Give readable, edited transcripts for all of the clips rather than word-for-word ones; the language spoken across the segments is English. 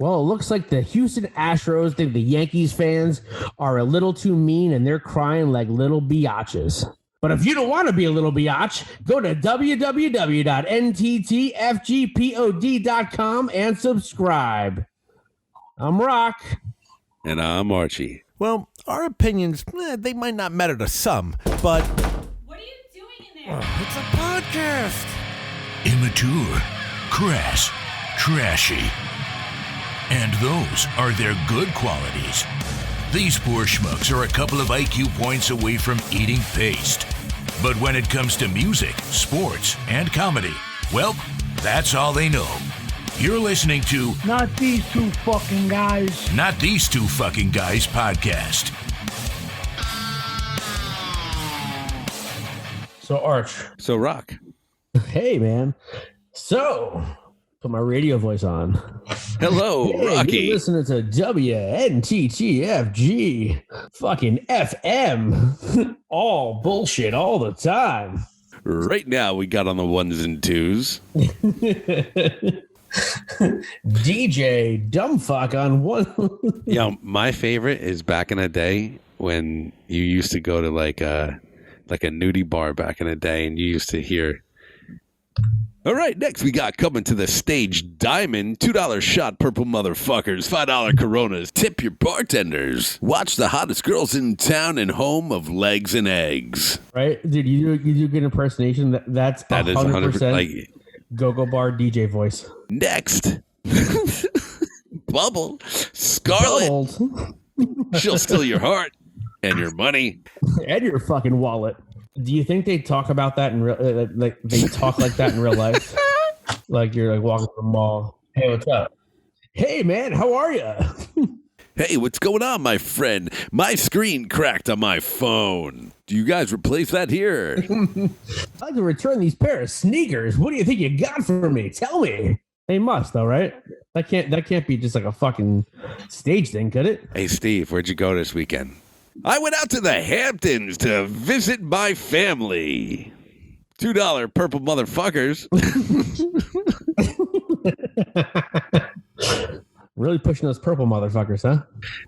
Well, it looks like the Houston Astros think the Yankees fans are a little too mean and they're crying like little biatches. But if you don't want to be a little biatch, go to www.NTTFGPOD.com and subscribe. I'm Rock. And I'm Archie. Well, our opinions, they might not matter to some, but... What are you doing in there? It's a podcast. Immature, crass, trashy. And those are their good qualities. These poor schmucks are a couple of IQ points away from eating paste. But when it comes to music, sports, and comedy, well, that's all they know. You're listening to Not These Two Fucking Guys. Not These Two Fucking Guys podcast. So, Arch. So, Rock. Hey, man. So, put my radio voice on. Hello, Hey, Rocky. you're listening to WNTTFG fucking FM. All bullshit all the time. Right now, we got on the ones and twos. DJ Dumbfuck on one. My favorite is back in the day when you used to go to like a nudie bar back in the day, and you used to hear. All right, next we got coming to the stage, Diamond, $2 shot, purple motherfuckers, $5 Coronas, tip your bartenders. Watch the hottest girls in town and home of legs and eggs. Right, dude, you do good impersonation. That is 100% like go-go bar DJ voice. Next, Bubble, Scarlet. Doubled. She'll steal your heart and your money And your fucking wallet. Do you think they talk about that in real? Like they talk like that in real life? Like you're like walking through the mall. Hey, what's up? Hey, man, how are you? Hey, what's going on, my friend? My screen cracked on my phone. Do you guys replace that here? I'd like to return these pair of sneakers. What do you think you got for me? Tell me. They must, though, right? That can't be just like a fucking stage thing, could it? Hey, Steve, where'd you go this weekend? I went out to the Hamptons to visit my family. $2 purple motherfuckers. Really pushing those purple motherfuckers, huh?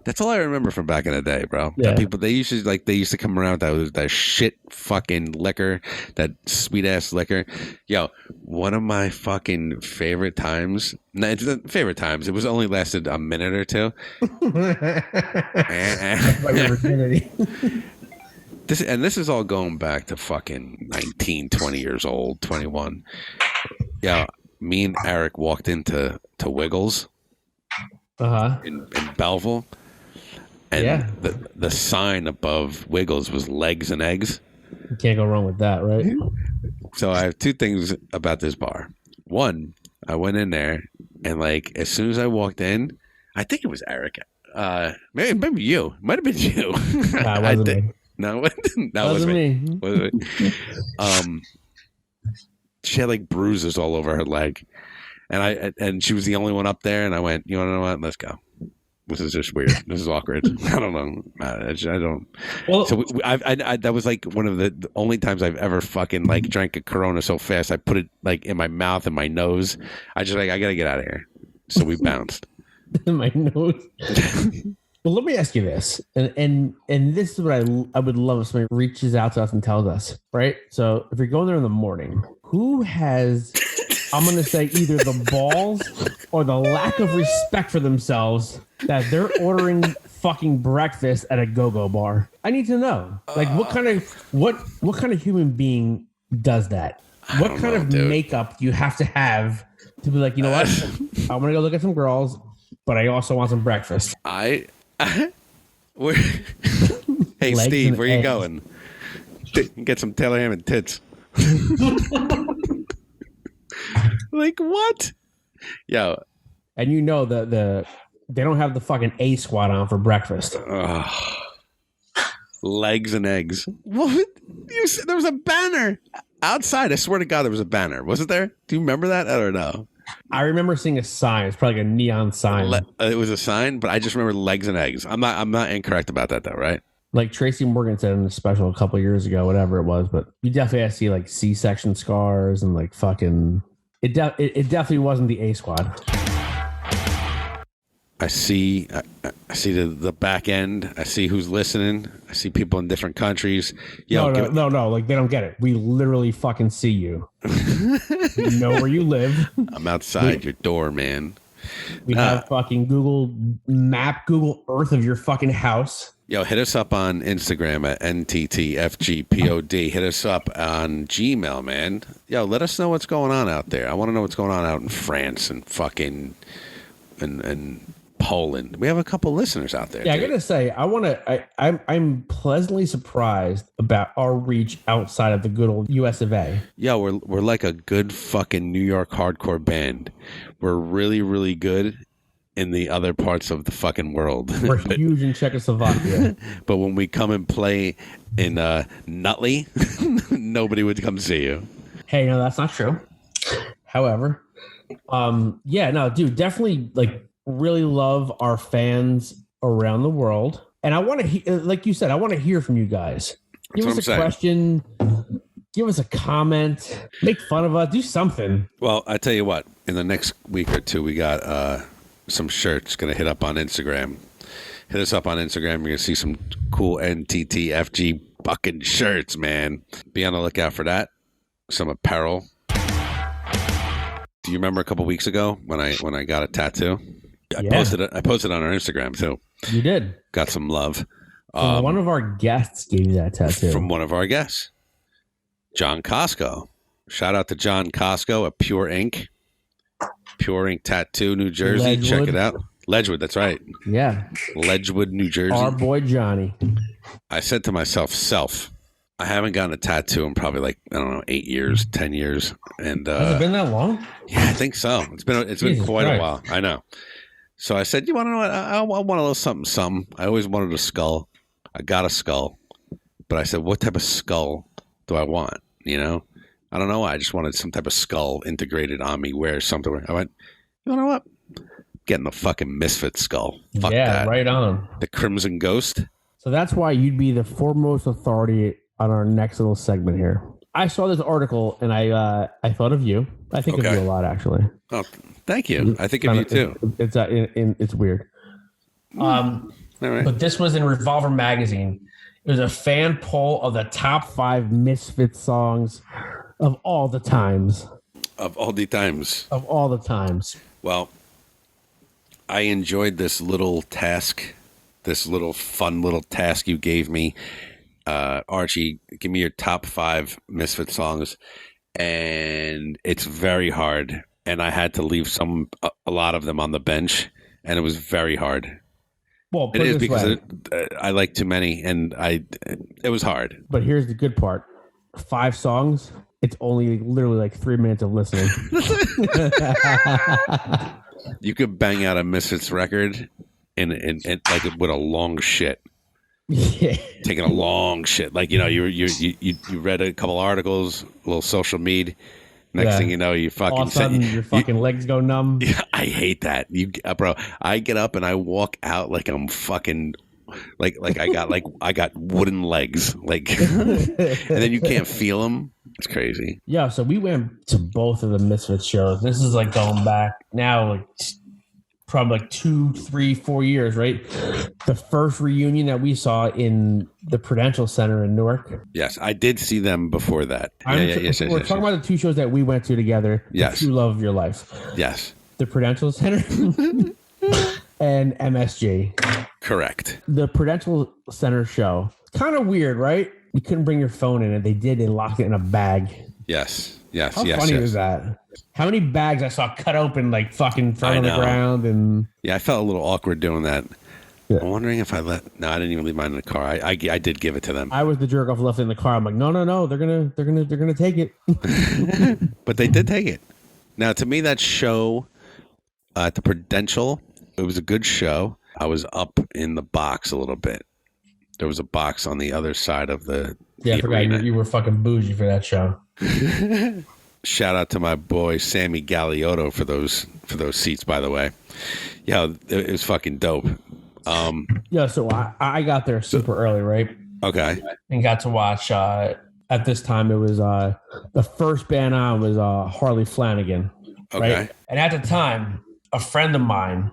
That's all I remember from back in the day, bro. Yeah. That people they used to come around with that shit fucking liquor, that sweet ass liquor. Yo, one of my fucking favorite times. No, it's the favorite times. It was only lasted a minute or two. This is all going back to fucking 19, 20 years old, 21. Yeah, me and Eric walked into Wiggles. In Belleville, and the sign above Wiggles was legs and eggs. You can't go wrong with that, right? So I have two things about this bar. One, I went in there, and like as soon as I walked in, I think it was Eric. Maybe you. Might have been you. Nah, it wasn't me. No, that wasn't me. Was it? She had like bruises all over her leg. And she was the only one up there, and I went, you want to know what? Let's go. This is just weird. This is awkward. I don't know. I don't. Well, so I that was like one of the only times I've ever fucking like drank a Corona so fast. I put it like in my mouth and my nose. I gotta get out of here. So we bounced. In my nose. Well, let me ask you this, and this is what I would love if somebody reaches out to us and tells us, right? So if you're going there in the morning, who has, I'm going to say either the balls or the lack of respect for themselves that they're ordering fucking breakfast at a go-go bar? I need to know, like what kind of human being does that? What kind of makeup do you have to be like, you know what? I want to go look at some girls, but I also want some breakfast. Hey, Legs Steve, where you eggs. going? Get some Taylor Ham and tits. Like what? Yo. And you know they don't have the fucking A squad on for breakfast. Legs and eggs. What? You said there was a banner outside. I swear to God, there was a banner. Wasn't there? Do you remember that? I don't know. I remember seeing a sign. It's probably like a neon sign. It was a sign, but I just remember legs and eggs. I'm not incorrect about that, though, right? Like Tracy Morgan said in the special a couple of years ago, whatever it was. But you definitely have to see like C-section scars and like fucking. It definitely wasn't the A squad. I see the back end. I see who's listening. I see people in different countries. No. Like, they don't get it. We literally fucking see you. We know where you live. I'm outside your door, man. We have fucking Google Earth of your fucking house. Yo, hit us up on Instagram at NTTFGPOD. Hit us up on Gmail, man. Yo, let us know what's going on out there. I want to know what's going on out in France and fucking and Poland. We have a couple listeners out there. Yeah, dude. I gotta say, I'm pleasantly surprised about our reach outside of the good old US of A. Yo, we're like a good fucking New York hardcore band. We're really, really good in the other parts of the fucking world. We're huge in Czechoslovakia. But when we come and play in Nutley, nobody would come see you. Hey, no, that's not true. However, dude, definitely like really love our fans around the world. And I want to, like you said, I want to hear from you guys. Give us a question. Give us a comment. Make fun of us. Do something. Well, I tell you what, in the next week or two, we got some shirts going to hit up on Instagram. Hit us up on Instagram. You're going to see some cool NTTFG fucking shirts, man. Be on the lookout for that. Some apparel. Do you remember a couple weeks ago when I got a tattoo? I posted on our Instagram too. You did. Got some love. One of our guests gave you that tattoo. From one of our guests, John Costco. Shout out to John Costco at Pure Ink. Pure Ink Tattoo, New Jersey. Ledgewood. Check it out. Ledgewood, that's right. Yeah. Ledgewood, New Jersey. Our boy Johnny. I said to myself, I haven't gotten a tattoo in probably like, I don't know, 8 years, 10 years. And has it been that long? Yeah, I think so. It's been quite a while. I know. So I said, you want to know what? I want a little something. I always wanted a skull. I got a skull. But I said, what type of skull do I want? You know? I don't know why. I just wanted some type of skull integrated on me where something. I went, you know what? Getting the fucking Misfit skull. Fuck that. Right on. The Crimson Ghost. So that's why you'd be the foremost authority on our next little segment here. I saw this article and I thought of you. I think of you a lot, actually. Oh, thank you. I think of you too. It's weird. All right. But this was in Revolver Magazine. It was a fan poll of the top 5 Misfits songs of all the times. Of all the times. Of all the times. Well, I enjoyed this little task, this little fun little task you gave me. Archie, give me your top 5 Misfit songs. And it's very hard. And I had to leave a lot of them on the bench. And it was very hard. Well, it is because I like too many, and it was hard. But here's the good part: 5 songs. It's only literally like 3 minutes of listening. You could bang out a Misfits record, and like with a long shit. Yeah. Taking a long shit, like you read a couple articles, a little social media. Next thing you know, you fucking all of a sudden your fucking legs go numb. Yeah, I hate that. Bro, I get up and I walk out like I'm fucking like I got wooden legs, like, and then you can't feel them. It's crazy. Yeah, so we went to both of the Misfits shows. This is like going back now, like probably like 2, 3, 4 years, right? The first reunion that we saw in the Prudential Center in Newark. Yes, I did see them before that. We're talking about the 2 shows that we went to together. Yes. The true love of your life. Yes. The Prudential Center and MSG. Correct. The Prudential Center show. Kind of weird, right? You couldn't bring your phone in, and they did. They locked it in a bag. Yes. How funny was that? How many bags I saw cut open, like fucking thrown on the ground? And yeah, I felt a little awkward doing that. Yeah. I'm wondering if I no, I didn't even leave mine in the car. I did give it to them. I was the jerk off left in the car. I'm like, no, they're gonna take it. But they did take it. Now, to me, that show at the Prudential, it was a good show. I was up in the box a little bit. There was a box on the other side of the I forgot you were fucking bougie for that show. Shout out to my boy Sammy Galiotto for those seats, by the way. Yeah, it was fucking dope. So I got there super early, right? Okay. And got to watch. At this time, it was the first band on was Harley Flanagan. Okay. Right? And at the time, a friend of mine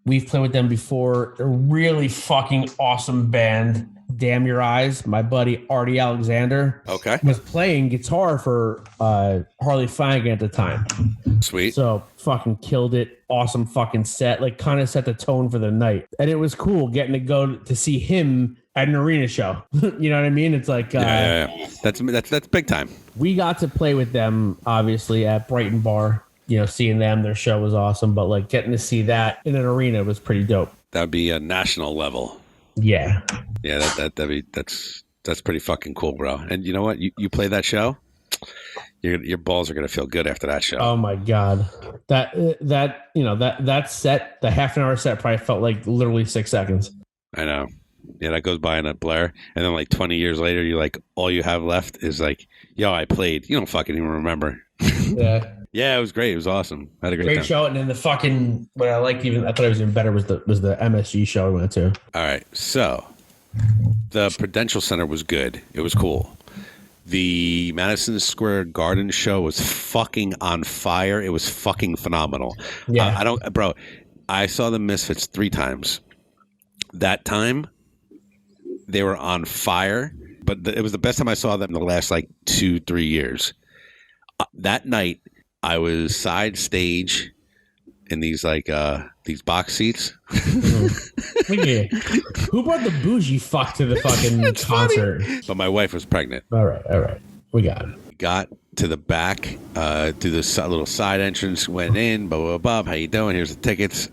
We've played with them before. A really fucking awesome band. Damn Your Eyes. My buddy Artie Alexander was playing guitar for Harley Flanagan at the time. Sweet. So fucking killed it. Awesome fucking set. Like kind of set the tone for the night. And it was cool getting to go to see him at an arena show. You know what I mean? It's like yeah. That's big time. We got to play with them obviously at Brighton Bar. You know, seeing them, their show was awesome. But like getting to see that in an arena was pretty dope. That would be a national level. Yeah. Yeah, that's pretty fucking cool, bro. And you know what? You play that show, your balls are gonna feel good after that show. Oh my god, that set, the half an hour set probably felt like literally 6 seconds. I know. Yeah, that goes by in a blur, and then like 20 years later, you're like, all you have left is like, yo, I played. You don't fucking even remember. Yeah. Yeah, it was great. It was awesome. I had a great time. Show, and then the fucking what I liked I thought it was even better was the MSG show we went to. All right, so the Prudential Center was good. It was cool. The Madison Square Garden show was fucking on fire. It was fucking phenomenal. Yeah, I saw the Misfits 3 times. That time, they were on fire, but it was the best time I saw them in the last like 2-3 years. That night, I was side stage in these these box seats. Yeah. Who brought the bougie fuck to the fucking concert? Funny. But my wife was pregnant. All right. We got it. Got to the back, through this little side entrance, went in, blah, blah, blah. How you doing? Here's the tickets.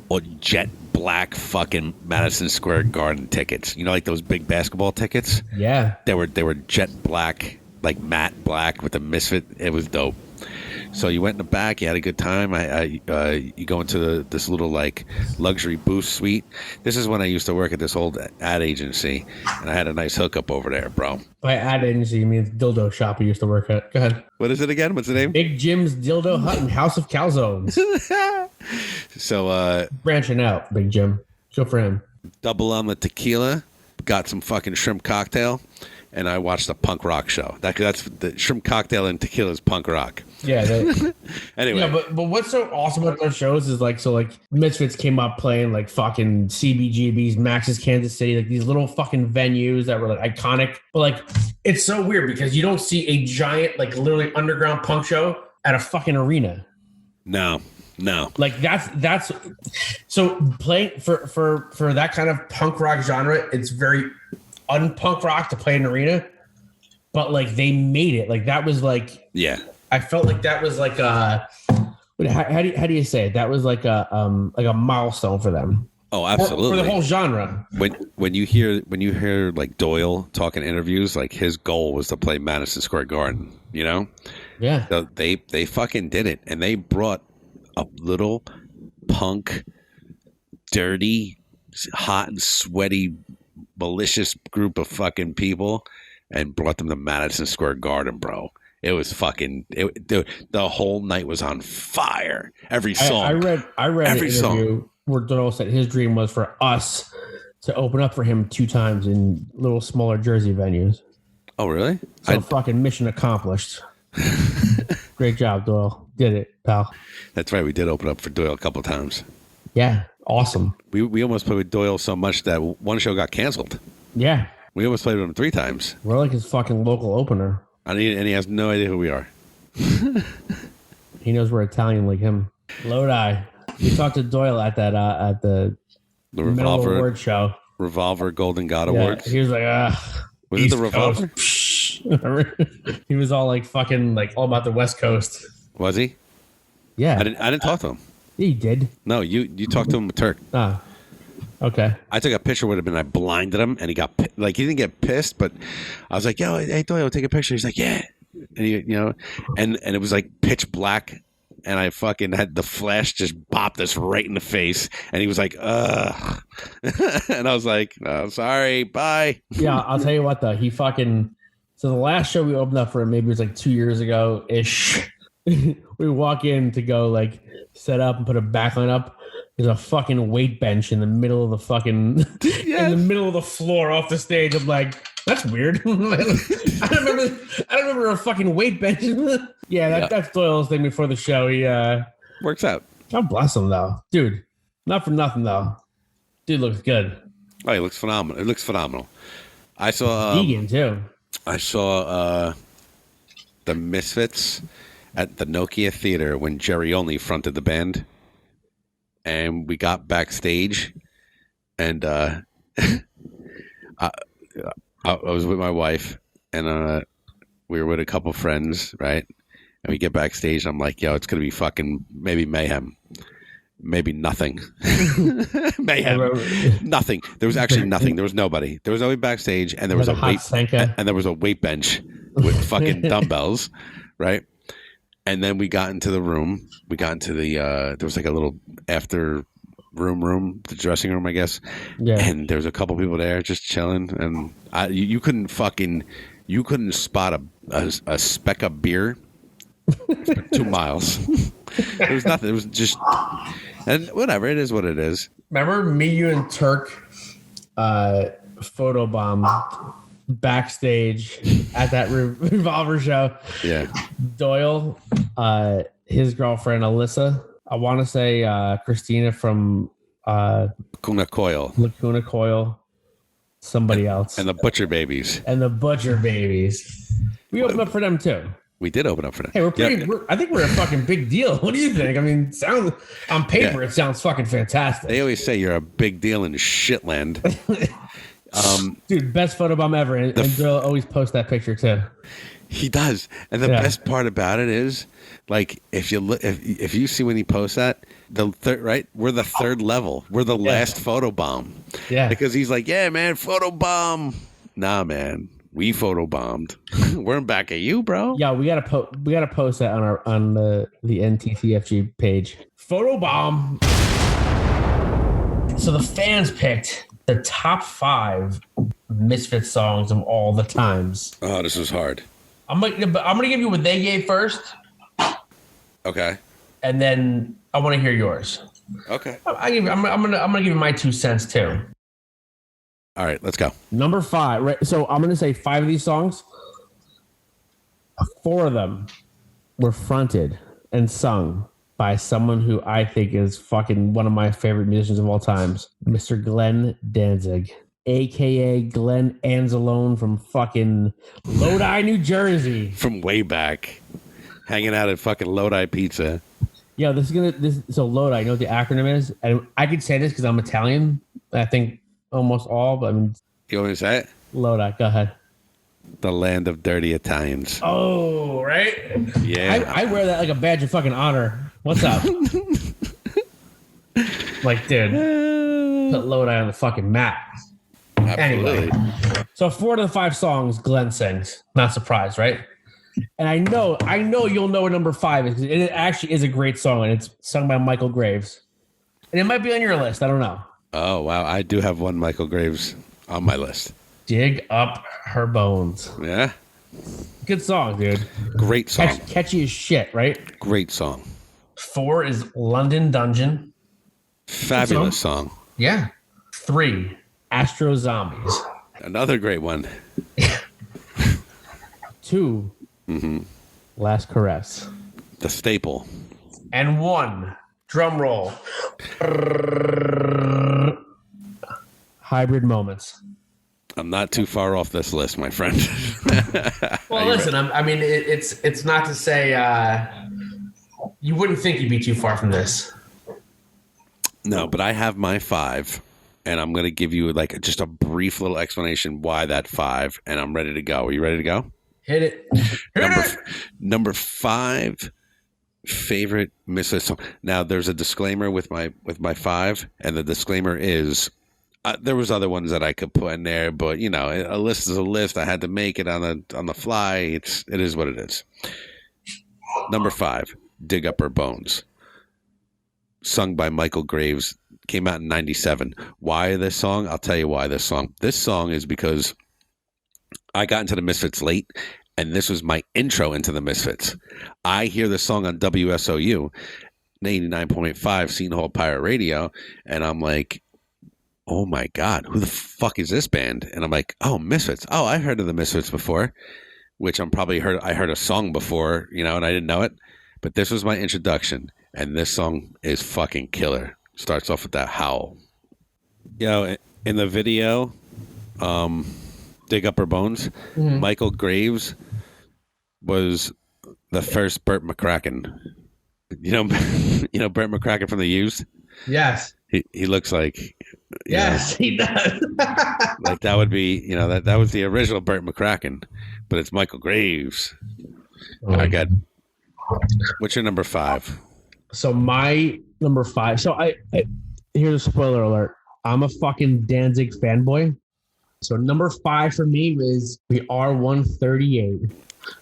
Or jet black fucking Madison Square Garden tickets. You know, like those big basketball tickets? Yeah. They were jet black, like matte black with the Misfit. It was dope. So you went in the back, you had a good time. You go into this little like luxury booth suite. This is when I used to work at this old ad agency, and I had a nice hookup over there, bro. By ad agency, you mean dildo shop we used to work at. Go ahead. What is it again? What's the name? Big Jim's Dildo Hut and House of Calzones. So branching out, Big Jim. Good for him. Double on the tequila, got some fucking shrimp cocktail, and I watched a punk rock show. That's the shrimp cocktail and tequila is punk rock. Yeah. Anyway. Yeah, but what's so awesome about those shows is like Misfits came up playing like fucking CBGB's, Max's Kansas City, like these little fucking venues that were like iconic. But like, it's so weird because you don't see a giant, like literally underground punk show at a fucking arena. No. Like that's so playing for that kind of punk rock genre, it's very unpunk rock to play in an arena. But like they made it. Like that was like, yeah. I felt like that was like how do you say it? That was like a milestone for them. Oh, absolutely. For the whole genre. When you hear like Doyle talking interviews, like his goal was to play Madison Square Garden, you know? Yeah. So they fucking did it, and they brought a little punk, dirty, hot and sweaty, malicious group of fucking people and brought them to Madison Square Garden, bro. It was fucking. The whole night was on fire. Every song. I read every an interview where Doyle said his dream was for us to open up for him 2 times in little smaller Jersey venues. Oh, really? So fucking mission accomplished. Great job, Doyle. Did it, pal. That's right. We did open up for Doyle a couple of times. Yeah, awesome. We almost played with Doyle so much that one show got canceled. Yeah. We almost played with him 3 times. We're like his fucking local opener. And he has no idea who we are. He knows we're Italian like him. Lodi. We talked to Doyle at that at the Revolver Award show. Revolver Golden God Awards. He was like, was it the Revolver? He was all like fucking like all about the West Coast. Was he? Yeah. I didn't talk to him. Yeah, you did. No, you talked to him with Turk. Ah. Okay. I took a picture with him and I blinded him, and he didn't get pissed, but I was like, "Yo, hey Doyle, take a picture." He's like, "Yeah," and he, and it was like pitch black, and I fucking had the flash just bopped us right in the face, and he was like, "Ugh," and I was like, "No, sorry, bye." Yeah, I'll tell you what though, he fucking. So the last show we opened up for him, maybe it was like 2 years ago ish. We walk in to go like set up and put a backline up. There's a fucking weight bench in the middle of the fucking in the middle of the floor off the stage. I'm like, that's weird. I don't remember a fucking weight bench. That's Doyle's thing before the show. He works out. God bless him though, dude. Not for nothing though. Dude looks good. Oh, he looks phenomenal. It looks phenomenal. I saw vegan too. I saw the Misfits at the Nokia Theater when Jerry Only fronted the band, and we got backstage, and I was with my wife, and we were with a couple friends, right? And we get backstage, and I'm like, yo, it's going to be fucking maybe mayhem. Maybe nothing. Mayhem. Nothing. There was actually nothing. There was nobody. There was nobody backstage, and there was there was a weight bench with fucking dumbbells, right? And then we got into the room. We got into the there was like a little after room, the dressing room, I guess. Yeah. And there was a couple people there just chilling, and you couldn't spot a speck of beer for 2 miles. There was nothing. It was just, and whatever. It is what it is. Remember me, you, and Turk photobombed backstage at that Revolver show. Yeah. Doyle, his girlfriend Alyssa. I want to say Christina from Lacuna Coil. Somebody else. And the Butcher Babies. We opened up for them too. We did open up for them. Hey, I think we're a fucking big deal. What do you think? I mean, on paper, it sounds fucking fantastic. They always say you're a big deal in shitland. Dude, best photobomb ever. And Drill always posts that picture too. He does. And the best part about it is, like, if you see when he posts that, we're the third level. We're the last photobomb. Yeah. Because he's like, yeah, man, photobomb. Nah, man. We photobombed. We're back at you, bro. Yeah, we gotta post that on the NTTFG page. Photobomb. So the fans picked the top 5 Misfits songs of all the times. Oh, this is hard. I'm gonna give you what they gave first. Okay. And then I want to hear yours. Okay. I'm gonna give you my 2 cents too. All right, let's go. Number 5, right? So I'm going to say 5 of these songs. 4 of them were fronted and sung by someone who I think is fucking one of my favorite musicians of all times, Mr. Glenn Danzig, a.k.a. Glenn Anzalone from fucking Lodi, New Jersey. From way back. Hanging out at fucking Lodi Pizza. Yeah, so Lodi, you know what the acronym is? And I could say this because I'm Italian. I think almost all, but I mean, you want me to say it? Lodi, go ahead. The land of dirty Italians. Oh, right? Yeah. I wear that like a badge of fucking honor. What's up? Like, dude, put Lodi on the fucking map. Absolutely. Anyway, so 4 to 5 songs Glenn sings. Not surprised, right? And I know you'll know what number 5 is, because it actually is a great song, and it's sung by Michael Graves. And it might be on your list. I don't know. Oh, wow. I do have one Michael Graves on my list. Dig Up Her Bones. Yeah. Good song, dude. Great song. Catchy as shit, right? Great song. 4 is London Dungeon. Fabulous song. Yeah. 3, Astro Zombies. Another great one. 2, Last Caress. The staple. And 1, drum roll. Hybrid Moments. I'm not too far off this list, my friend. Well, listen, it's not to say you wouldn't think you'd be too far from this. No, but I have my 5, and I'm going to give you like just a brief little explanation why that 5, and I'm ready to go. Are you ready to go? Hit it. Number 5 favorite Misfits song. Now, there's a disclaimer with my 5, and the disclaimer is there was other ones that I could put in there, but you know, a list is a list. I had to make it on the fly. It is what it is. Number 5, Dig Up Her Bones, sung by Michael Graves, came out in '97. Why this song? I'll tell you why this song. This song is because I got into the Misfits late, and this was my intro into the Misfits. I hear the song on WSOU, 89.5 Seton Hall Pirate Radio, and I'm like, oh my God, who the fuck is this band? And I'm like, oh, Misfits. Oh, I heard of the Misfits before, which I heard a song before, you know, and I didn't know it. But this was my introduction, and this song is fucking killer. starts off with that howl. In the video, Dig Up Her Bones, Michael Graves was the first Burt McCracken. You know Burt McCracken from The Used? Yes. He looks like... Yes, he does. Like that would be, that was the original Burt McCracken, but it's Michael Graves. I got... What's your number 5? So my number 5. So I here's a spoiler alert. I'm a fucking Danzig fanboy. So number 5 for me is We Are 138.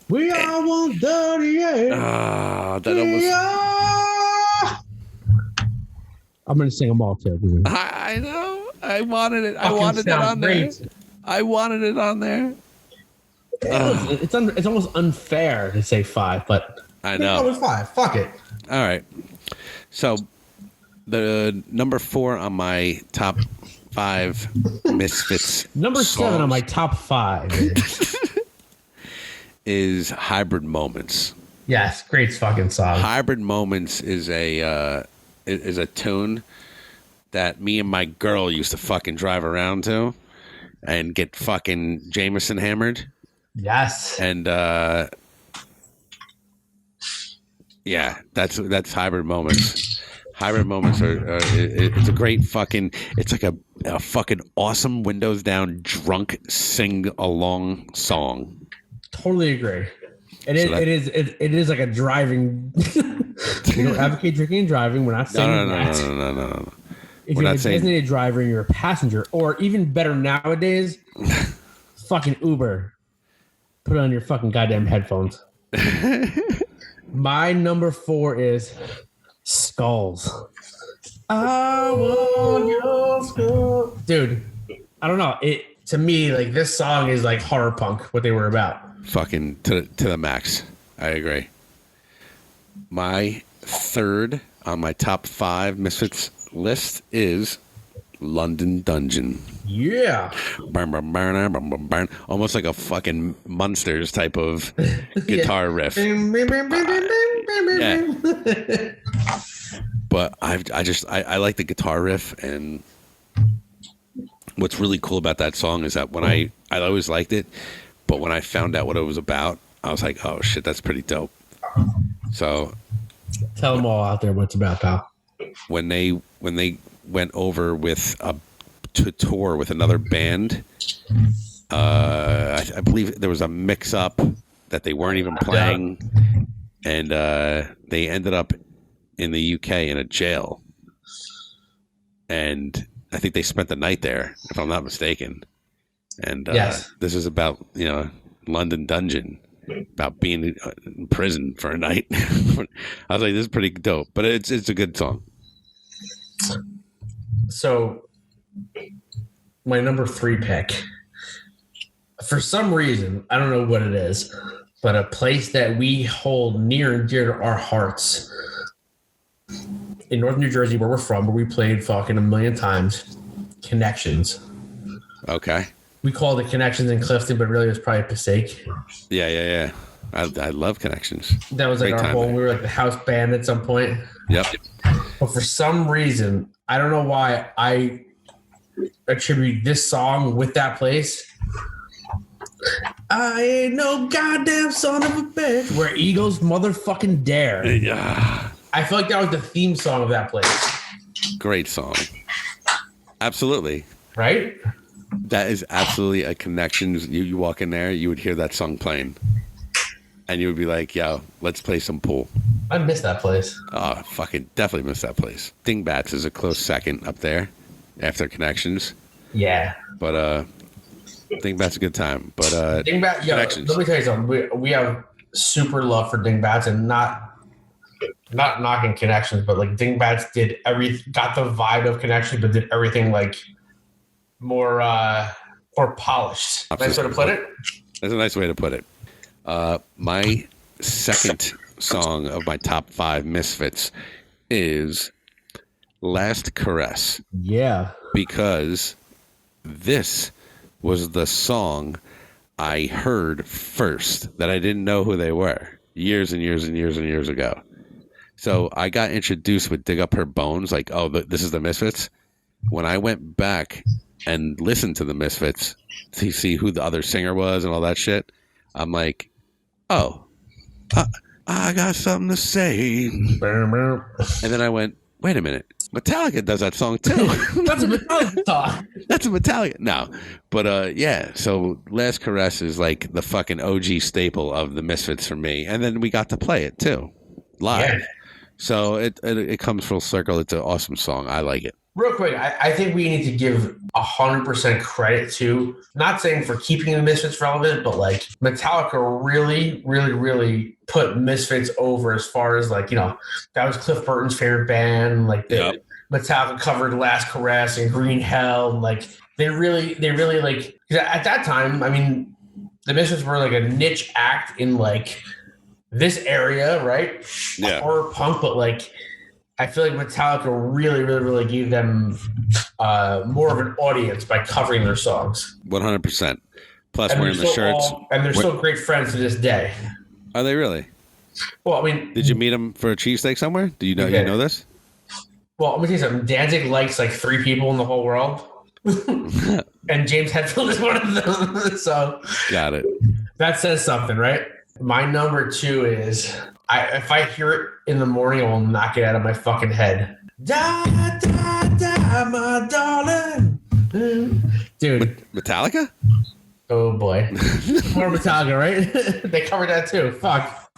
We are 138. I'm gonna sing them all too. I know. I wanted it. I wanted it on there. I wanted it on there. It's almost unfair to say 5, but I know. It was 5. Fuck it. All right. So the number 4 on my top 5 Misfits. Number songs 7 on my top 5 is Hybrid Moments. Yes, great fucking song. Hybrid Moments is a tune that me and my girl used to fucking drive around to and get fucking Jameson hammered. Yes. And yeah, that's Hybrid Moments. Hybrid Moments it's a great fucking, it's like a fucking awesome windows down drunk sing along song. Totally agree. It is like a driving. We don't advocate drinking and driving. We're not saying that. No. If you're a designated driver and you're a passenger, or even better nowadays, fucking Uber, put on your fucking goddamn headphones. My number 4 is Skulls. I want your skull. Dude, I don't know. To me, like, this song is like horror punk, what they were about. Fucking to the max. I agree. My 3rd on my top 5 Misfits list is London Dungeon. Yeah. Burn, burn, burn, burn, burn, burn. Almost like a fucking Munsters type of guitar riff. Yeah. But I like the guitar riff, and what's really cool about that song is that when I always liked it, but when I found out what it was about, I was like, oh shit, that's pretty dope. So tell them all out there what's about, pal. When they went over to tour with another band, I believe there was a mix-up that they weren't even playing, and they ended up in the UK in a jail, and I think they spent the night there, if I'm not mistaken. And yes. This is about London Dungeon, about being in prison for a night. I was like, this is pretty dope, but it's a good song. So my number 3 pick, for some reason, I don't know what it is, but a place that we hold near and dear to our hearts in North New Jersey, where we're from, where we played fucking a million times, Connections. Okay. We called it Connections in Clifton, but really it was probably Passaic. Yeah. I love Connections. That was like our whole, we were like the house band at some point. Yep. But for some reason, I don't know why, I attribute this song with that place. I ain't no goddamn son of a bitch. Where Eagles motherfucking dare. Yeah. I feel like that was the theme song of that place. Great song. Absolutely. Right? That is absolutely a Connections. You walk in there, you would hear that song playing. And you would be like, yo, let's play some pool. I miss that place. Oh, fucking definitely miss that place. Dingbats is a close second up there after Connections. Yeah. But Dingbats a good time. But Dingbat, Connections. Let me tell you something. We have super love for Dingbats, and not knocking Connections, but like Dingbats got the vibe of Connections, but did everything like more polished. Nice way to put it. That's a nice way to put it. My second song of my top 5 Misfits is Last Caress. Yeah. Because this was the song I heard first that I didn't know who they were years and years and years and years ago. So I got introduced with Dig Up Her Bones, like, oh, this is the Misfits. When I went back and listened to the Misfits to see who the other singer was and all that shit, I'm like, oh, I got something to say. And then I went, wait a minute. Metallica does that song too. That's a Metallica song. That's a Metallica. No. But yeah, so Last Caress is like the fucking OG staple of the Misfits for me. And then we got to play it too. Live. Yeah. So it comes full circle. It's an awesome song. I like it. Real quick, I think we need to give 100% credit to, not saying for keeping the Misfits relevant, but like Metallica really, really, really put Misfits over as far as like, you know, that was Cliff Burton's favorite band. Like Metallica covered Last Caress and Green Hell. And like they really like, at that time, I mean, the Misfits were like a niche act in like this area, right? Yeah. Horror punk, but like, I feel like Metallica really, really, really gave them more of an audience by covering their songs. 100%. Plus, wearing the shirts. And they're still great friends to this day. Are they really? Well, I mean... Did you meet them for a cheesesteak somewhere? Do you know this? Well, let me tell you something. Danzig likes like 3 people in the whole world. And James Hetfield is one of them. So... Got it. That says something, right? My number 2 is... if I hear it in the morning, I will knock it out of my fucking head. Da, da, da, my darling. Dude. Metallica? Oh, boy. More Metallica, right? They covered that, too. Fuck.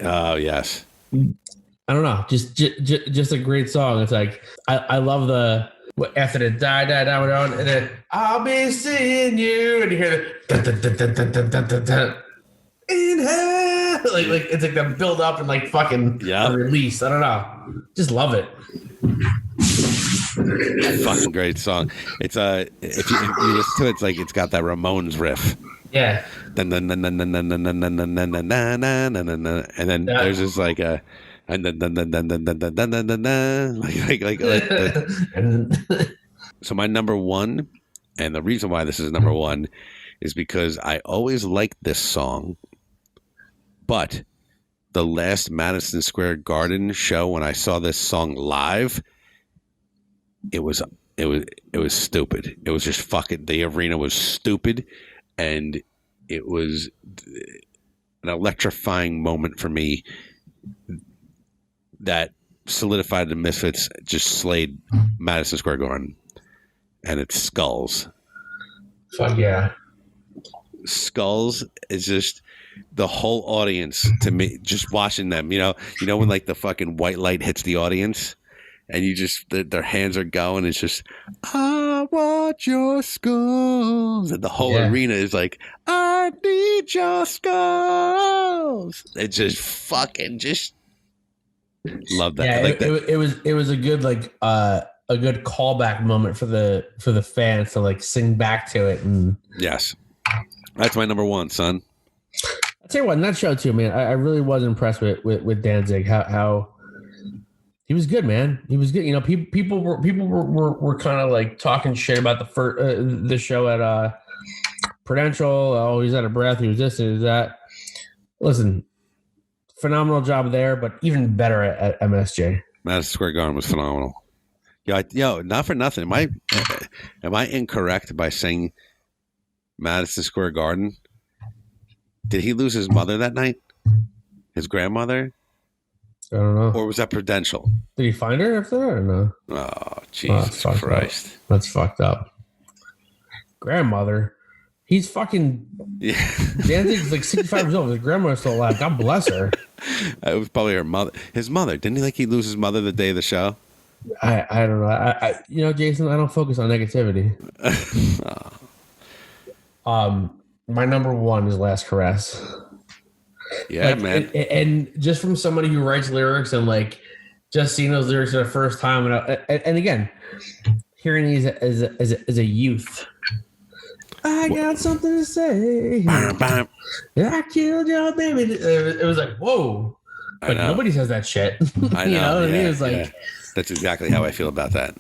Oh, yes. I don't know. Just a great song. It's like, I love the... After the da, da, da, da, and then I'll be seeing you. And you hear the... Da, da, da, da, da, da, da, da. In hell, like it's like the build up and like fucking release. I don't know, just love it. Fucking great song. It's if you listen to it, it's like it's got that Ramones riff. Yeah. And then there's this like a and then so my number 1, and the reason why this is number 1 is because I always liked this song. But the last Madison Square Garden show, when I saw this song live, it was stupid. It was just fucking, the arena was stupid, and it was an electrifying moment for me that solidified the Misfits, just slayed Madison Square Garden, and it's Skulls. Fuck yeah. Skulls is just the whole audience to me, just watching them, you know when like the fucking white light hits the audience and you just their hands are going, it's just I want your skulls, and the whole arena is like I need your skulls. It's just fucking just love that. Yeah, I like that. It was a good like a good callback moment for the fans to like sing back to it. And yes, that's my number 1, son. I'll tell you what, in that show too, man, I really was impressed with Danzig. How he was good, man. He was good. You know, people were kind of like talking shit about the show at Prudential. Oh, he's out of breath. He was this, he was that. Listen, phenomenal job there, but even better at MSJ. Madison Square Garden was phenomenal. Yo, not for nothing. Am I incorrect by saying Madison Square Garden? Did he lose his mother that night? His grandmother? I don't know. Or was that Prudential? Did he find her after that or no? Oh, Jesus Christ. That's fucked up. Grandmother? He's fucking... Yeah. Danzig's like 65 years old. His grandmother's still alive. God bless her. It was probably her mother. His mother. Didn't he lose his mother the day of the show? I don't know. I you know, Jason, I don't focus on negativity. My number 1 is Last Caress. Yeah, like, man. And just from somebody who writes lyrics and like just seeing those lyrics for the first time, and again, hearing these as a youth, I got something to say. I killed your baby. It was like, whoa. But nobody says that shit. I know. You know what I mean? It's like that's exactly how I feel about that.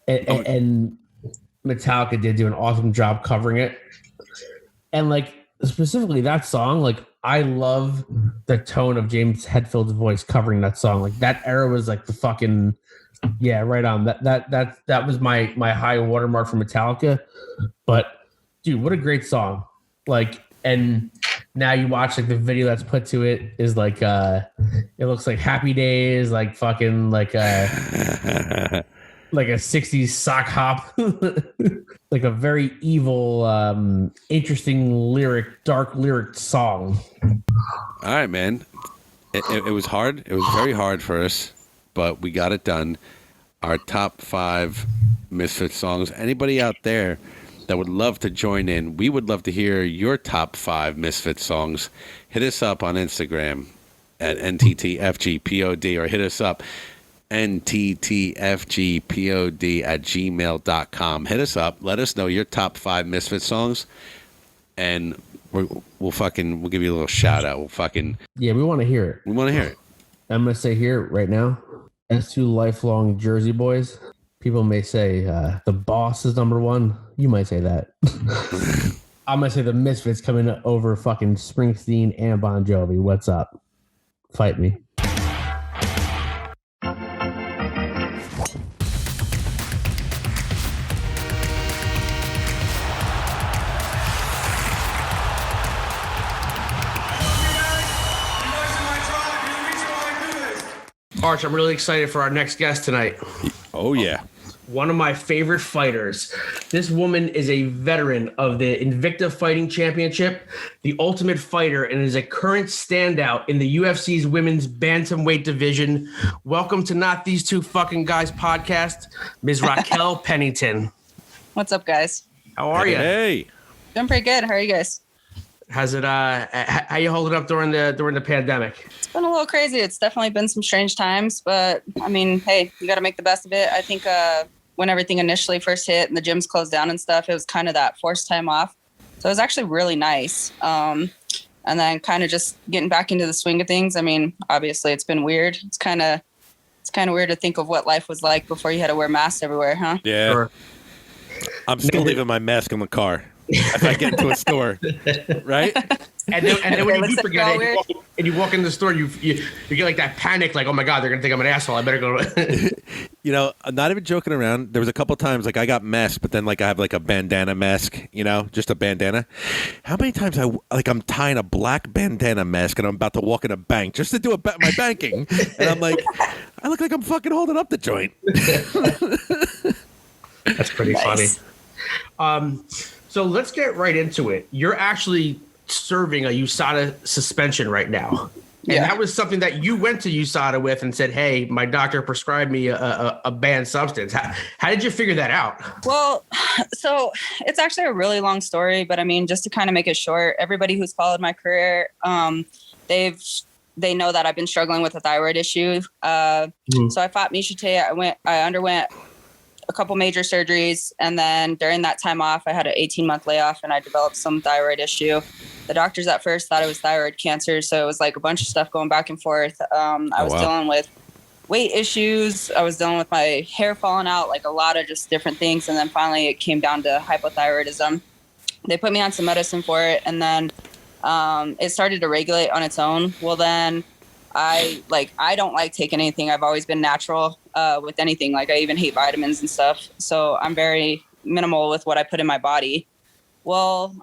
And Metallica did do an awesome job covering it. And like specifically that song, like I love the tone of James Hetfield's voice covering that song. Like that era was like the fucking right on. That was my high watermark for Metallica. But dude, what a great song. Like, and now you watch like the video that's put to it is like it looks like Happy Days, like fucking like like a 60s sock hop. Like a very evil, interesting dark lyric song. All right, man. It was hard. It was very hard for us, but we got it done. Our top 5 Misfits songs. Anybody out there that would love to join in, we would love to hear your top 5 Misfits songs. Hit us up on Instagram at NTTFGPOD or hit us up NTTFGPOD@gmail.com. Hit us up. Let us know your top 5 Misfits songs, and we'll give you a little shout out. We want to hear it. We want to hear it. I'm gonna say here right now, as 2 lifelong Jersey boys, people may say the Boss is number 1. You might say that. I'm gonna say the Misfits coming over fucking Springsteen and Bon Jovi. What's up? Fight me. Arch, I'm really excited for our next guest tonight. Oh, yeah. One of my favorite fighters. This woman is a veteran of the Invicta Fighting Championship, the Ultimate Fighter, and is a current standout in the UFC's women's bantamweight division. Welcome to Not These Two Fucking Guys podcast, Ms. Raquel Pennington. What's up, guys? How are you? Hey. Doing pretty good. How are you guys? How's it? How you holding up during the pandemic? It's been a little crazy. It's definitely been some strange times, but I mean, hey, you got to make the best of it. I think when everything initially first hit and the gyms closed down and stuff, it was kind of that forced time off. So it was actually really nice. And then kind of just getting back into the swing of things. I mean, obviously, it's been weird. It's kind of weird to think of what life was like before you had to wear masks everywhere, huh? Yeah. Sure. I'm still leaving my mask in the car if I get into a store, right? And then when you do forget it, and you walk in the store, you get like that panic, like, oh my God, they're gonna think I'm an asshole. I better go. You know, I'm not even joking around. There was a couple times like I got masked, but then like I have like a bandana mask, you know, just a bandana. How many times I'm tying a black bandana mask and I'm about to walk in a bank just to do my banking, and I'm like, I look like I'm fucking holding up the joint. That's pretty funny. So let's get right into it. You're actually serving a USADA suspension right now. And that was something that you went to USADA with and said, hey, my doctor prescribed me a banned substance. How did you figure that out? Well, so it's actually a really long story, but I mean, just to kind of make it short, everybody who's followed my career, they know that I've been struggling with a thyroid issue. So I fought Miesha Tate. I underwent a couple major surgeries. And then during that time off, I had an 18-month layoff and I developed some thyroid issue. The doctors at first thought it was thyroid cancer. So it was like a bunch of stuff going back and forth. I was dealing with weight issues. I was dealing with my hair falling out, like a lot of just different things. And then finally it came down to hypothyroidism. They put me on some medicine for it. And then it started to regulate on its own. Well, then I don't like taking anything. I've always been natural with anything. Like I even hate vitamins and stuff. So I'm very minimal with what I put in my body. Well,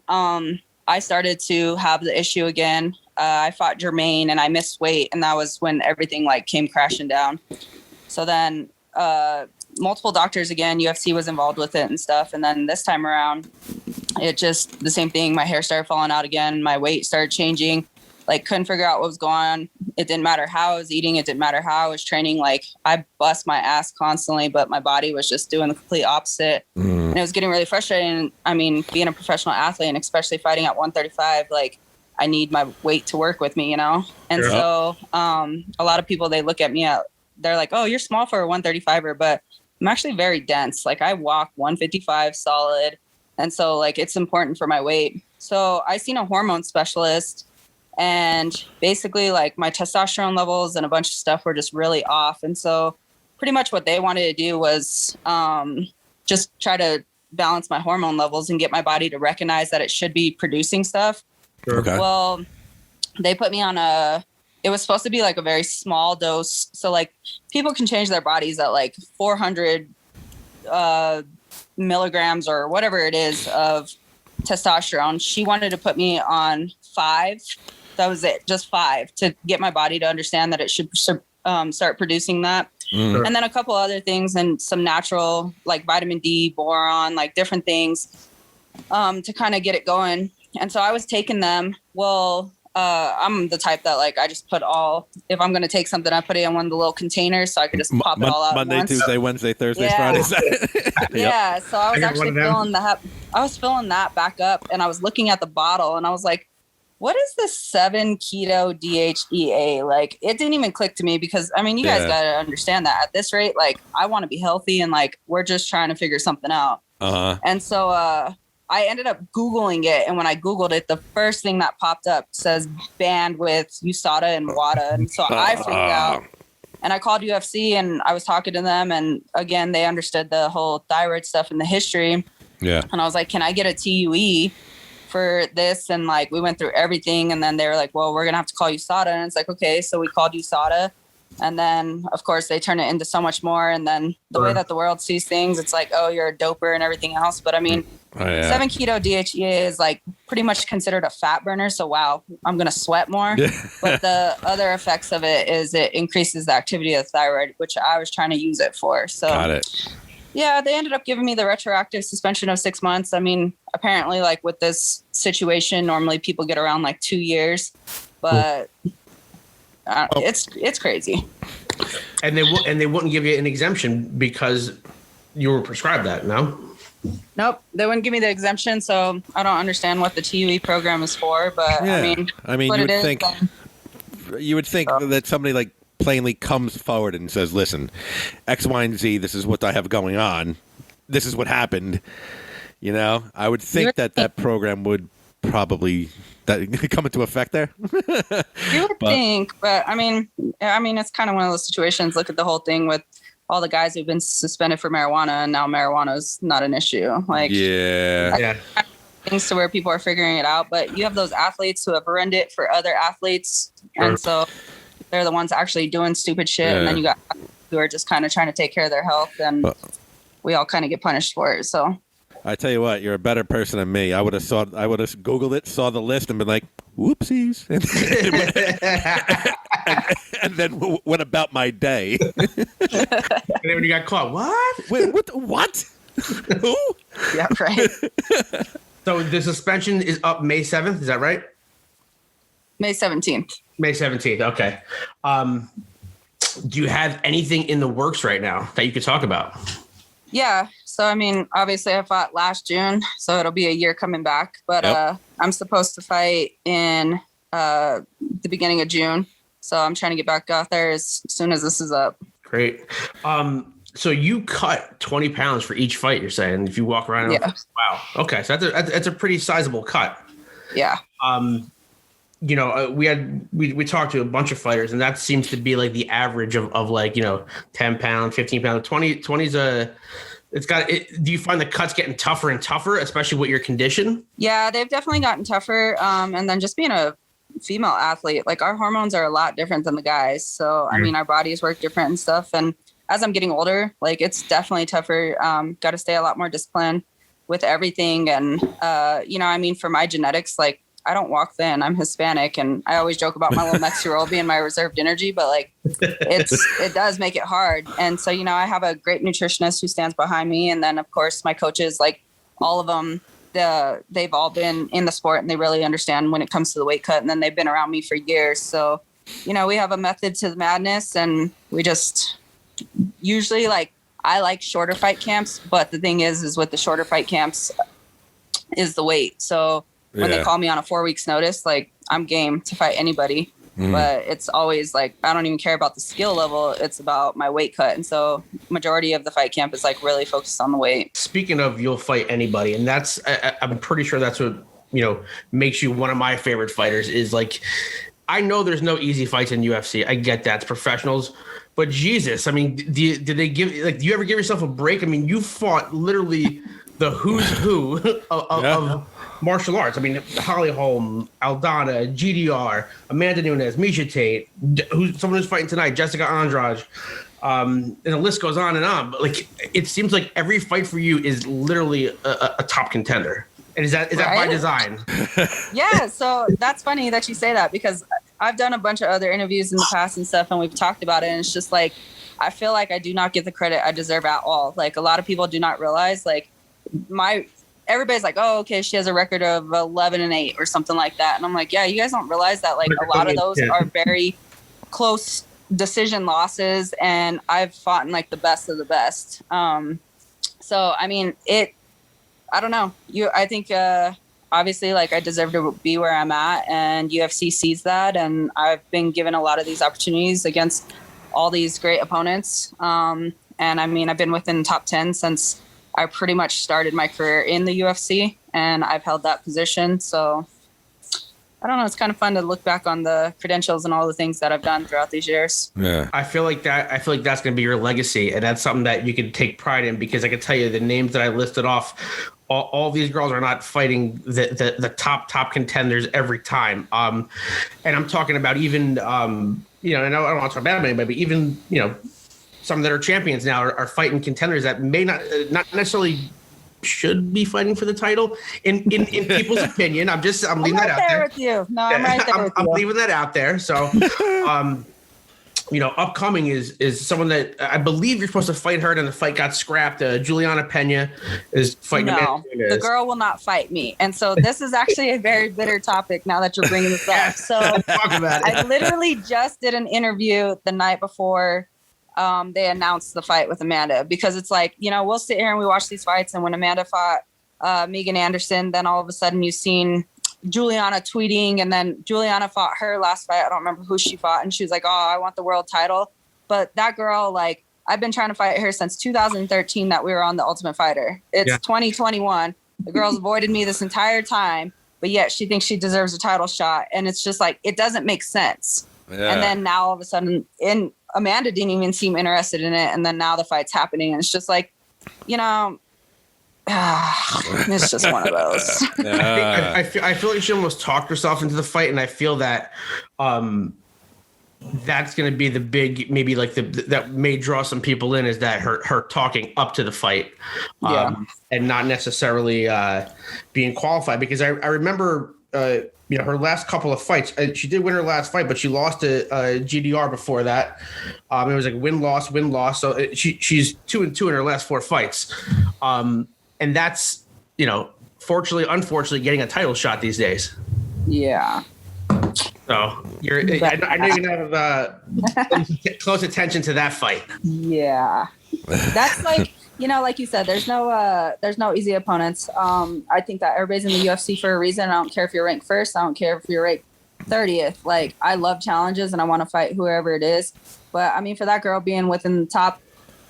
I started to have the issue again. I fought Jermaine and I missed weight. And that was when everything like came crashing down. So then multiple doctors again, UFC was involved with it and stuff. And then this time around, it just the same thing. My hair started falling out again. My weight started changing. Like couldn't figure out what was going on. It didn't matter how I was eating. It didn't matter how I was training. Like I bust my ass constantly, but my body was just doing the complete opposite. And it was getting really frustrating. I mean, being a professional athlete and especially fighting at 135, like I need my weight to work with me, you know? And so a lot of people, they look at me, they're like, oh, you're small for a 135er, but I'm actually very dense. Like I walk 155 solid. And so like, it's important for my weight. So I seen a hormone specialist. And basically, like my testosterone levels and a bunch of stuff were just really off. And so pretty much what they wanted to do was just try to balance my hormone levels and get my body to recognize that it should be producing stuff Okay. Well, they put me on it was supposed to be like a very small dose. So like people can change their bodies at like 400 milligrams or whatever it is of testosterone. She wanted to put me on 5. That was it, just 5, to get my body to understand that it should start producing that. And then a couple other things and some natural like vitamin D, boron, like different things to kind of get it going. And so I was taking them. Well, I'm the type that like I just put if I'm going to take something, I put it in one of the little containers so I could just pop it all out Monday, once. Tuesday, Wednesday, Thursday, Friday. Yeah. So I was actually filling that back up, and I was looking at the bottle and I was like, what is this 7 keto DHEA? Like, it didn't even click to me because, I mean, you guys got to understand that at this rate, like, I want to be healthy and, like, we're just trying to figure something out. And so I ended up Googling it. And when I Googled it, the first thing that popped up says banned with USADA and WADA. And so I freaked out. And I called UFC and I was talking to them. And, again, they understood the whole thyroid stuff and the history. Yeah. And I was like, can I get a TUE for this? And like we went through everything, and then they were like, well, we're gonna have to call USADA. And it's like, okay, so we called USADA, and then of course they turn it into so much more. And then the way that the world sees things, it's like, oh, you're a doper and everything else. But I mean, 7 keto DHEA is like pretty much considered a fat burner, so wow, I'm gonna sweat more. But the other effects of it is it increases the activity of the thyroid, which I was trying to use it for. So got it. Yeah, they ended up giving me the retroactive suspension of 6 months. I mean, apparently, like with this situation, normally people get around like 2 years, but it's crazy. And they wouldn't give you an exemption because you were prescribed that. No. Nope, they wouldn't give me the exemption, so I don't understand what the TUE program is for. But I mean, you would think that somebody like plainly comes forward and says, listen, X, Y, and Z, this is what I have going on. This is what happened. You know, I would think that program would probably come into effect there. You would think, but I mean, it's kind of one of those situations. Look at the whole thing with all the guys who've been suspended for marijuana, and now marijuana is not an issue. Like, things to where people are figuring it out. But you have those athletes who have ruined it for other athletes. And so they're the ones actually doing stupid shit. And then you got who are just kind of trying to take care of their health, and we all kind of get punished for it. So I tell you what, you're a better person than me. I would have Googled it, saw the list, and been like, whoopsies. And then went about my day. And then when you got caught, what? Wait, what? Who? Yeah, right. So the suspension is up May 7th. Is that right? May 17th. May 17th. Okay. Do you have anything in the works right now that you could talk about? Yeah. So, I mean, obviously I fought last June, so it'll be a year coming back. But I'm supposed to fight in the beginning of June. So I'm trying to get back out there as soon as this is up. Great. So you cut 20 pounds for each fight, you're saying, if you walk around? Yeah. Wow. Okay. So that's a pretty sizable cut. Yeah. You know, we talked to a bunch of fighters, and that seems to be like the average of like, you know, 10 pounds, 15 pounds, 20's do you find the cuts getting tougher and tougher, especially with your condition? Yeah, they've definitely gotten tougher. And then just being a female athlete, like our hormones are a lot different than the guys. So, I mean, our bodies work different and stuff. And as I'm getting older, like it's definitely tougher. Got to stay a lot more disciplined with everything. And, you know, I mean, for my genetics, like, I don't walk thin. I'm Hispanic, and I always joke about my little next-year-old being my reserved energy, but like it does make it hard. And so, you know, I have a great nutritionist who stands behind me, and then of course my coaches, like all of them, they've all been in the sport and they really understand when it comes to the weight cut, and then they've been around me for years. So, you know, we have a method to the madness, and we just usually I like shorter fight camps, but the thing is with the shorter fight camps is the weight. So when they call me on a 4 weeks notice, like I'm game to fight anybody, but it's always like, I don't even care about the skill level. It's about my weight cut. And so majority of the fight camp is like really focused on the weight. Speaking of, you'll fight anybody. And that's, I'm pretty sure that's what, you know, makes you one of my favorite fighters is like, I know there's no easy fights in UFC. I get that. It's professionals, but Jesus, I mean, do you ever give yourself a break? I mean, you fought literally the who's who of martial arts. I mean, Holly Holm, Aldana, GDR, Amanda Nunes, Misha Tate, someone who's fighting tonight, Jessica Andrade. And the list goes on and on. But like, it seems like every fight for you is literally a top contender. And is that by design? Yeah. So that's funny that you say that, because I've done a bunch of other interviews in the past and stuff, and we've talked about it. And it's just like, I feel like I do not get the credit I deserve at all. Like, a lot of people do not realize, like, everybody's like, oh, okay, she has a record of 11-8 or something like that. And I'm like, yeah, you guys don't realize that, like, a lot of those are very close decision losses, and I've fought in like the best of the best. So I mean, I don't know. I think obviously, like, I deserve to be where I'm at, and UFC sees that, and I've been given a lot of these opportunities against all these great opponents. And I mean, I've been within the top 10 since I pretty much started my career in the UFC, and I've held that position. So I don't know. It's kind of fun to look back on the credentials and all the things that I've done throughout these years. Yeah, I feel like that's going to be your legacy, and that's something that you can take pride in, because I can tell you the names that I listed off, all these girls are not fighting the top contenders every time. And I'm talking about even, and I don't want to talk about anybody, but even, some that are champions now are fighting contenders that may not necessarily should be fighting for the title in people's opinion. I'm leaving that out there. With you. No, I'm right there with you. I'm leaving that out there. So, upcoming is someone that I believe you're supposed to fight her, and the fight got scrapped. Juliana Pena is fighting. No, the girl will not fight me. And so this is actually a very bitter topic now that you're bringing this up. So talk about it. I literally just did an interview the night before they announced the fight with Amanda, because it's like, we'll sit here and we watch these fights, and when Amanda fought Megan Anderson, then all of a sudden you've seen Juliana tweeting, and then Juliana fought her last fight. I don't remember who she fought, and she was like, oh, I want the world title. But that girl, like, I've been trying to fight her since 2013 that we were on The Ultimate Fighter. It's 2021. The girl's avoided me this entire time, but yet she thinks she deserves a title shot. And it's just like, it doesn't make sense. Yeah. And then now all of a sudden, Amanda didn't even seem interested in it. And then now the fight's happening. And it's just like, it's just one of those. I feel like she almost talked herself into the fight. And I feel that that's going to be the big, maybe like that may draw some people in, is that her talking up to the fight, and not necessarily being qualified. Because I remember, her last couple of fights, she did win her last fight, but she lost to GDR before that. It was like win-loss. So she's 2-2 in her last 4 fights. And that's, fortunately, unfortunately, getting a title shot these days. Yeah. So I know you're gonna have close attention to that fight. Yeah. That's like, like you said, there's no easy opponents. I think that everybody's in the UFC for a reason. I don't care if you're ranked first. I don't care if you're ranked 30th. Like, I love challenges, and I want to fight whoever it is. But I mean, for that girl being within the top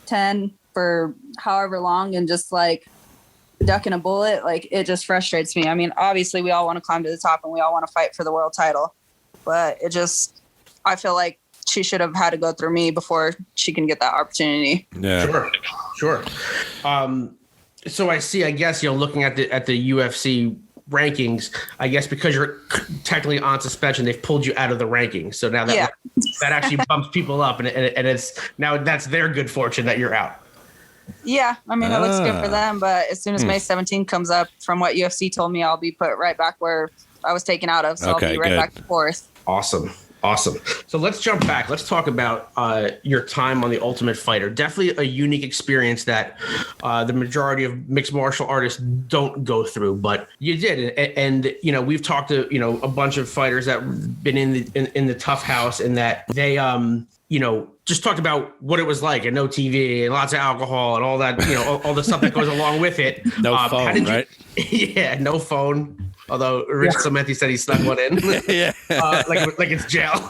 10 for however long and just like ducking a bullet, like, it just frustrates me. I mean, obviously we all want to climb to the top and we all want to fight for the world title, but I feel like she should have had to go through me before she can get that opportunity. Yeah, sure. So I see, I guess, looking at the UFC rankings, I guess because you're technically on suspension, they've pulled you out of the rankings. So now that actually bumps people up, and it's now that's their good fortune that you're out. Yeah, I mean, it looks good for them, but as soon as May 17th comes up, from what UFC told me, I'll be put right back where I was taken out of. So I'll be right back to 4th. Awesome. So let's jump back. Let's talk about your time on The Ultimate Fighter. Definitely a unique experience that the majority of mixed martial artists don't go through, but you did. And we've talked to a bunch of fighters that have been in the tough house, and that they just talked about what it was like, and no TV and lots of alcohol and all that, all the stuff that goes along with it. No phone, right? Yeah, no phone. Although Rich Clementi said he snuck one in. Yeah. like it's jail.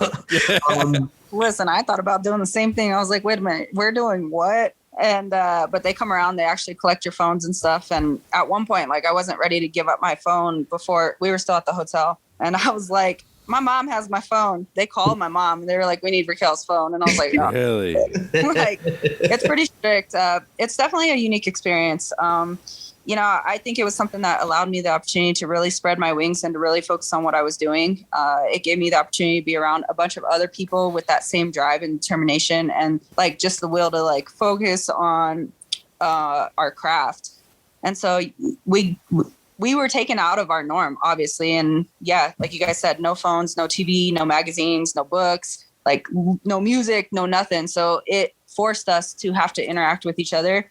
Listen, I thought about doing the same thing. I was like, wait a minute, we're doing what? And but they come around, they actually collect your phones and stuff. And at one point, like, I wasn't ready to give up my phone before we were still at the hotel. And I was like, my mom has my phone. They called my mom and they were like, we need Raquel's phone. And I was like, oh. Really? Like, it's pretty strict. It's definitely a unique experience. I think it was something that allowed me the opportunity to really spread my wings and to really focus on what I was doing. It gave me the opportunity to be around a bunch of other people with that same drive and determination, and like just the will to like focus on our craft. And so we were taken out of our norm, obviously. And yeah, like you guys said, no phones, no TV, no magazines, no books, like no music, no nothing. So it forced us to have to interact with each other.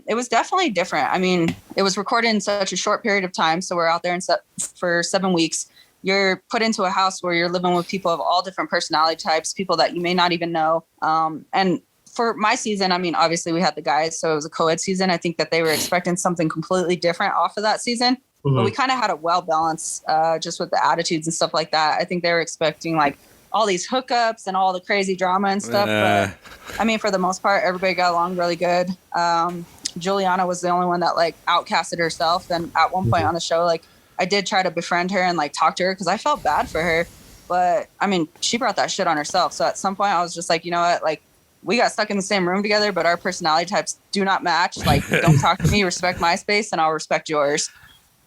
It was definitely different. I mean, it was recorded in such a short period of time. So we're out there for 7 weeks. You're put into a house where you're living with people of all different personality types, people that you may not even know. And for my season, I mean, obviously we had the guys, so it was a co-ed season. I think that they were expecting something completely different off of that season, but we kind of had a well balance, just with the attitudes and stuff like that. I think they were expecting like all these hookups and all the crazy drama and stuff. But I mean, for the most part, everybody got along really good. Juliana was the only one that like outcasted herself. And at one point on the show, like I did try to befriend her and like talk to her because I felt bad for her. But I mean, she brought that shit on herself. So at some point I was just like, you know what, like we got stuck in the same room together, but our personality types do not match. Like, don't talk to me, respect my space, and I'll respect yours.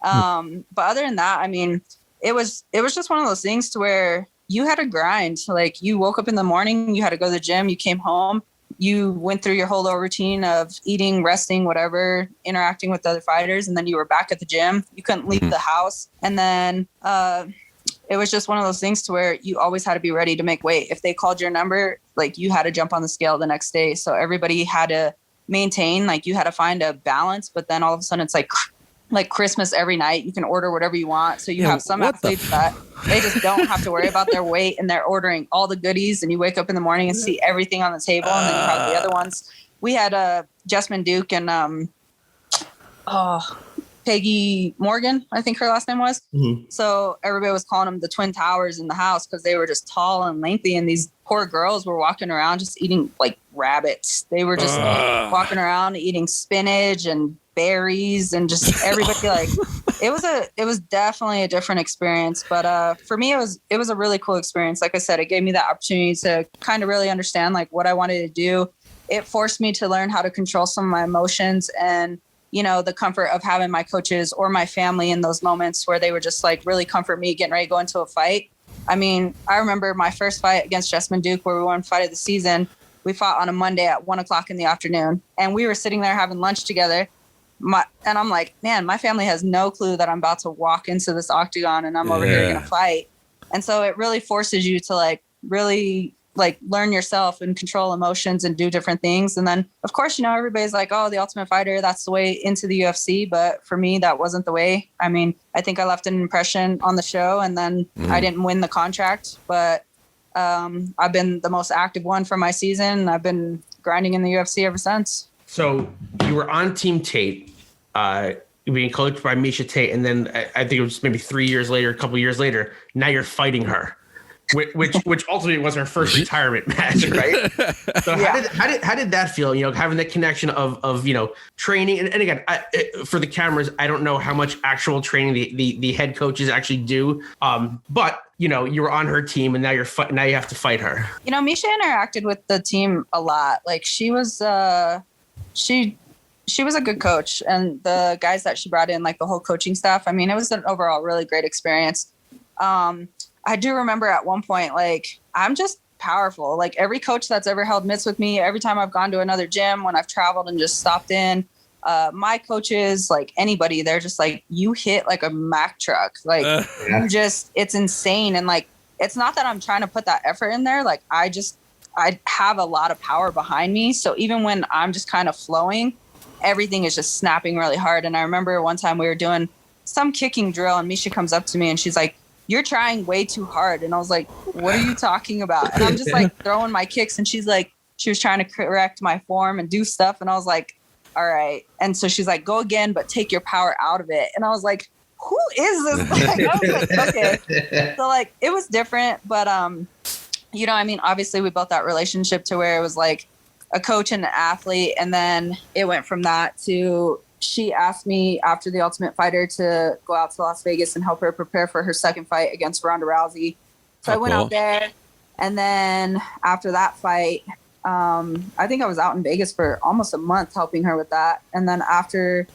But other than that, I mean, it was just one of those things to where you had to grind. Like you woke up in the morning, you had to go to the gym, you came home, you went through your whole little routine of eating, resting, whatever, interacting with other fighters. And then you were back at the gym. You couldn't leave the house. And then, it was just one of those things to where you always had to be ready to make weight. If they called your number, like you had to jump on the scale the next day. So everybody had to maintain, like you had to find a balance, but then all of a sudden it's like Christmas every night. You can order whatever you want. So you have some athletes that they just don't have to worry about their weight and they're ordering all the goodies, and you wake up in the morning and see everything on the table. And then you have the other ones. We had Jessamine Duke and Peggy Morgan, I think her last name was. So everybody was calling them the Twin Towers in the house because they were just tall and lengthy. And these poor girls were walking around just eating like rabbits. They were just walking around eating spinach and berries and just everybody like it was definitely a different experience. But for me, it was a really cool experience. Like I said, it gave me the opportunity to kind of really understand like what I wanted to do. It forced me to learn how to control some of my emotions and, you know, the comfort of having my coaches or my family in those moments where they would just like really comfort me getting ready to go into a fight. I mean, I remember my first fight against Jessamine Duke where we won fight of the season. We fought on a Monday at 1:00 in the afternoon, and we were sitting there having lunch together. And I'm like, man, my family has no clue that I'm about to walk into this octagon and I'm over here going to fight. And so it really forces you to like really like learn yourself and control emotions and do different things. And then of course, you know, everybody's like, oh, the Ultimate Fighter, that's the way into the UFC. But for me, that wasn't the way. I mean, I think I left an impression on the show, and then I didn't win the contract, but I've been the most active one for my season. I've been grinding in the UFC ever since. So you were on Team Tate, being coached by Misha Tate, and then I think it was maybe 3 years later, a couple years later, now you're fighting her, which ultimately was her first retirement match, right? So how did that feel? You know, having the connection of you know, training, and again, for the cameras, I don't know how much actual training the head coaches actually do, but you know, you were on her team, and now now you have to fight her. You know, Misha interacted with the team a lot. Like she was she was a good coach, and the guys that she brought in, like the whole coaching staff, I mean, it was an overall really great experience. I do remember at one point, like, I'm just powerful. Like every coach that's ever held mitts with me, every time I've gone to another gym, when I've traveled and just stopped in, my coaches, like anybody, they're just like, you hit like a Mack truck. Like you just, it's insane. And like, it's not that I'm trying to put that effort in there. Like I have a lot of power behind me. So even when I'm just kind of flowing, everything is just snapping really hard. And I remember one time we were doing some kicking drill, and Misha comes up to me and she's like, you're trying way too hard. And I was like, what are you talking about? And I'm just like throwing my kicks, and she's like, she was trying to correct my form and do stuff. And I was like, all right. And so she's like, go again, but take your power out of it. And I was like, who is this? Like, I was like, okay. So like, it was different, but you know, I mean, obviously we built that relationship to where it was like a coach and an athlete. And then it went from that to, she asked me after the Ultimate Fighter to go out to Las Vegas and help her prepare for her second fight against Ronda Rousey. So I went out there, and then after that fight, I think I was out in Vegas for almost a month helping her with that. And then after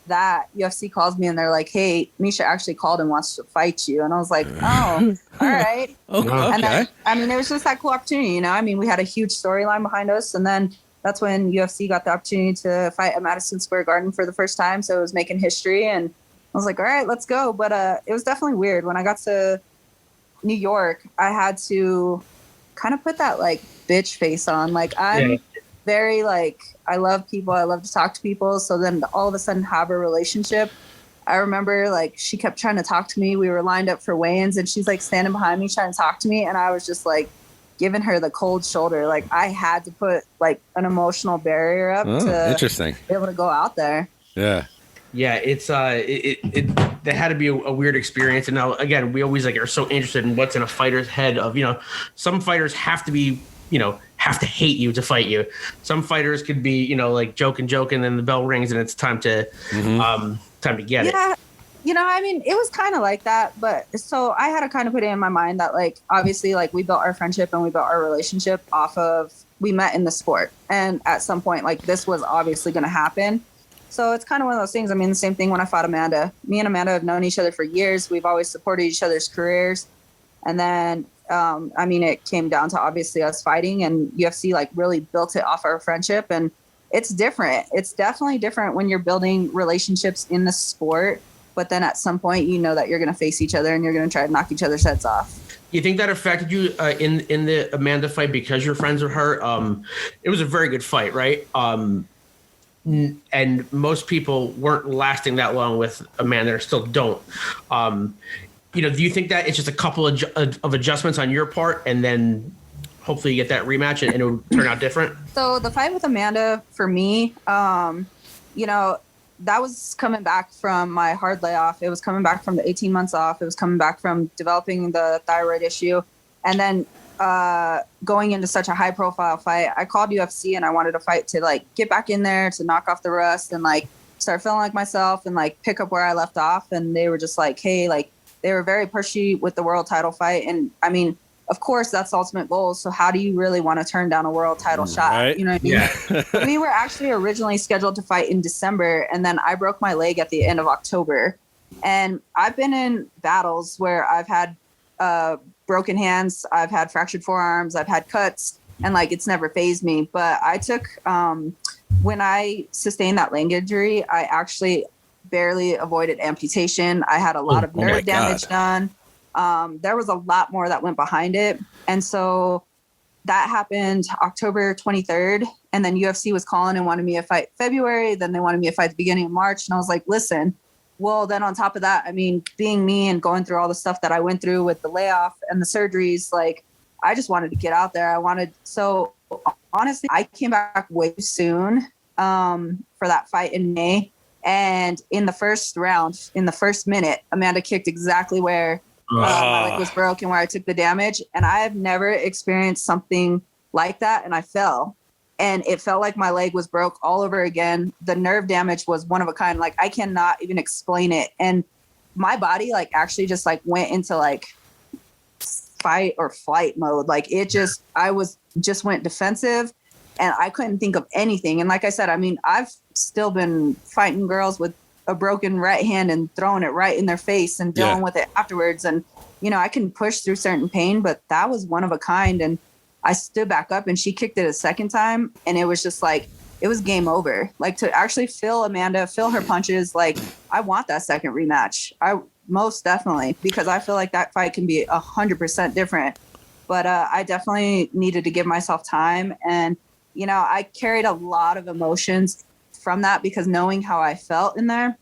that, UFC calls me and they're like, "Hey, Misha actually called and wants to fight you." And I was like, "Oh, all right." Okay. And then, I mean, it was just that cool opportunity, you know? I mean, we had a huge storyline behind us. And then that's when UFC got the opportunity to fight at Madison Square Garden for the first time. So it was making history. And I was like, all right, let's go. But it was definitely weird. When I got to New York, I had to kind of put that like bitch face on. Like I'm very like, I love people. I love to talk to people. So then all of a sudden have a relationship. I remember like she kept trying to talk to me. We were lined up for weigh-ins and she's like standing behind me trying to talk to me. And I was just like giving her the cold shoulder. Like I had to put like an emotional barrier up to interesting. be able to go out there. Yeah. Yeah, it's that had to be a weird experience. And now again, we always like are so interested in what's in a fighter's head of, you know, some fighters have to be, you know, have to hate you to fight you. Some fighters could be, you know, like joking, and the bell rings and it's time to time to get it. Yeah, you know, I mean, it was kind of like that, but so I had to kind of put it in my mind that like obviously like we built our friendship and we built our relationship off of we met in the sport, and at some point like this was obviously going to happen. So it's kind of one of those things. I mean, the same thing when I fought Amanda. Me and Amanda have known each other for years. We've always supported each other's careers, and then I mean, it came down to obviously us fighting, and UFC like really built it off our friendship. And it's different. It's definitely different when you're building relationships in the sport, but then at some point, you know that you're going to face each other and you're going to try to knock each other's heads off. You think that affected you in the Amanda fight because you're friends with her? It was a very good fight, right? And most people weren't lasting that long with Amanda, or still don't. You know, do you think that it's just a couple of adjustments on your part, and then hopefully you get that rematch and it will turn out different? So the fight with Amanda for me, you know, that was coming back from my hard layoff. It was coming back from the 18 months off. It was coming back from developing the thyroid issue. And then going into such a high profile fight, I called UFC and I wanted a fight to like get back in there, to knock off the rust and like start feeling like myself and like pick up where I left off. And they were just like, hey, like they were very pushy with the world title fight. And I mean, of course, that's the ultimate goal. So how do you really want to turn down a world title shot? You know what I mean? Yeah. We were actually originally scheduled to fight in December, and then I broke my leg at the end of October. And I've been in battles where I've had broken hands, I've had fractured forearms, I've had cuts, and like it's never fazed me. But I took when I sustained that leg injury, I actually barely avoided amputation. I had a lot of nerve damage done. There was a lot more that went behind it. And so that happened October 23rd. And then UFC was calling and wanted me to fight February. Then they wanted me to fight the beginning of March. And I was like, listen, well, then on top of that, I mean, being me and going through all the stuff that I went through with the layoff and the surgeries, like I just wanted to get out there. So honestly, I came back way soon for that fight in May. And in the first round, in the first minute, Amanda kicked exactly where my leg was broken, where I took the damage. And I have never experienced something like that. And I fell. And it felt like my leg was broke all over again. The nerve damage was one of a kind. Like I cannot even explain it. And my body like actually just like went into like fight or flight mode. Like it just, just went defensive and I couldn't think of anything. And like I said, I mean, I've still been fighting girls with a broken right hand and throwing it right in their face and dealing with it afterwards. And, you know, I can push through certain pain, but that was one of a kind. And I stood back up and she kicked it a second time. And it was just like, it was game over. Like to actually feel Amanda, feel her punches. Like I want that second rematch. I most definitely, because I feel like that fight can be 100% different, but I definitely needed to give myself time. And, you know, I carried a lot of emotions from that because knowing how I felt in there.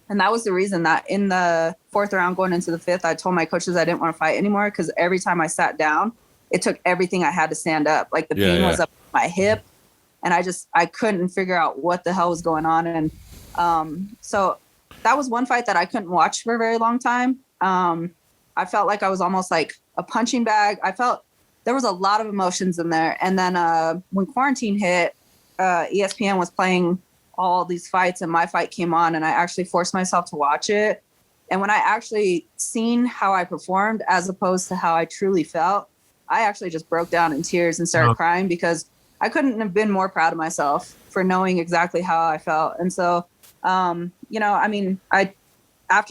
And that was the reason that in the fourth round going into the fifth, I told my coaches I didn't want to fight anymore because every time I sat down, it took everything I had to stand up. Like the pain was up my hip and I couldn't figure out what the hell was going on. And so that was one fight that I couldn't watch for a very long time. I felt like I was almost like a punching bag. I felt there was a lot of emotions in there. And then when quarantine hit, ESPN was playing all these fights and my fight came on and I actually forced myself to watch it. And when I actually seen how I performed as opposed to how I truly felt, I actually just broke down in tears and started crying because I couldn't have been more proud of myself for knowing exactly how I felt. And so After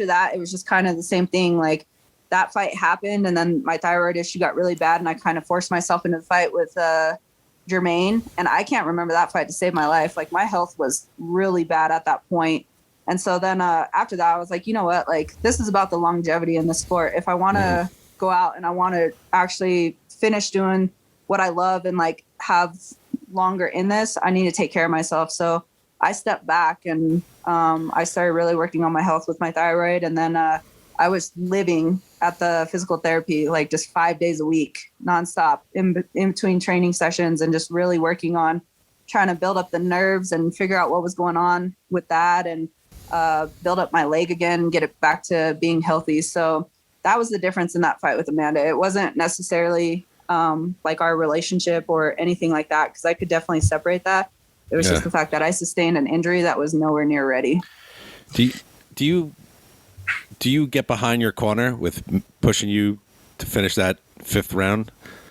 that, it was just kind of the same thing. Like that fight happened, and then my thyroid issue got really bad, and I kind of forced myself into the fight with Jermaine, and I can't remember that fight to save my life. Like my health was really bad at that point. And so then after that, I was like, you know what? Like this is about the longevity in the sport. If I want to go out and I want to actually finish doing what I love and like have longer in this, I need to take care of myself. So I stepped back and I started really working on my health with my thyroid. And then I was living at the physical therapy, like just 5 days a week, nonstop in between training sessions, and just really working on trying to build up the nerves and figure out what was going on with that, and build up my leg again, get it back to being healthy. So that was the difference in that fight with Amanda. It wasn't necessarily like our relationship or anything like that, because I could definitely separate that. It was just the fact that I sustained an injury that was nowhere near ready. Do you get behind your corner with pushing you to finish that 5th round?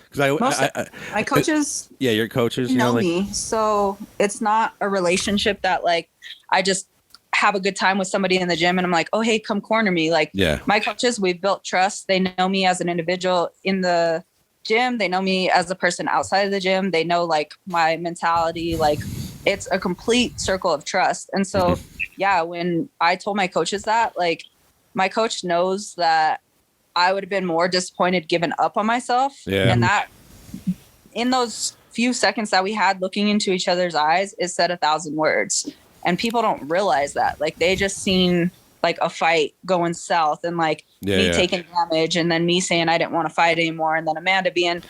Because my coaches, your coaches know me, so it's not a relationship that like I just have a good time with somebody in the gym and I'm like, oh hey, come corner me. Like my coaches, we've built trust. They know me as an individual in the gym. They know me as a person outside of the gym. They know like my mentality. Like it's a complete circle of trust. And so when I told my coaches that, like my coach knows that I would have been more disappointed giving up on myself. Yeah. And that in those few seconds that we had looking into each other's eyes, it said 1,000 words. And people don't realize that. Like they just seen like a fight going south and like me taking damage, and then me saying I didn't want to fight anymore. And then Amanda being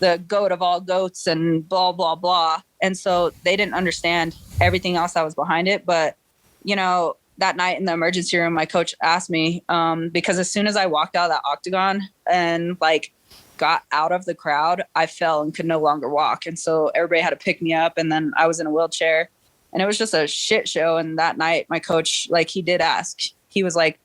the goat of all goats and blah, blah, blah. And so they didn't understand everything else that was behind it. But, you know, that night in the emergency room, my coach asked me, because as soon as I walked out of that octagon and like got out of the crowd, I fell and could no longer walk. And so everybody had to pick me up, and then I was in a wheelchair, and it was just a shit show. And that night, my coach, like he did ask, he was like,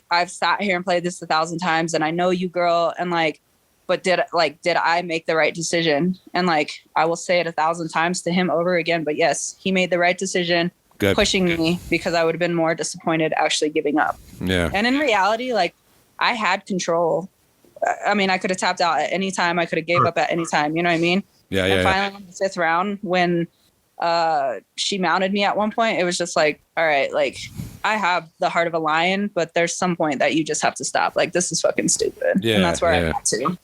I've sat here and played this 1,000 times and I know you, girl. And like, but did I make the right decision? And like, I will say it 1,000 times to him over again, but yes, he made the right decision. Good. Pushing me, because I would have been more disappointed actually giving up. Yeah. And in reality, like I had control. I mean, I could have tapped out at any time. I could have gave up at any time. You know what I mean? Yeah. And finally on the 5th round, when she mounted me at one point, it was just like, all right, like I have the heart of a lion, but there's some point that you just have to stop. Like this is fucking stupid. Yeah. And that's where I got to.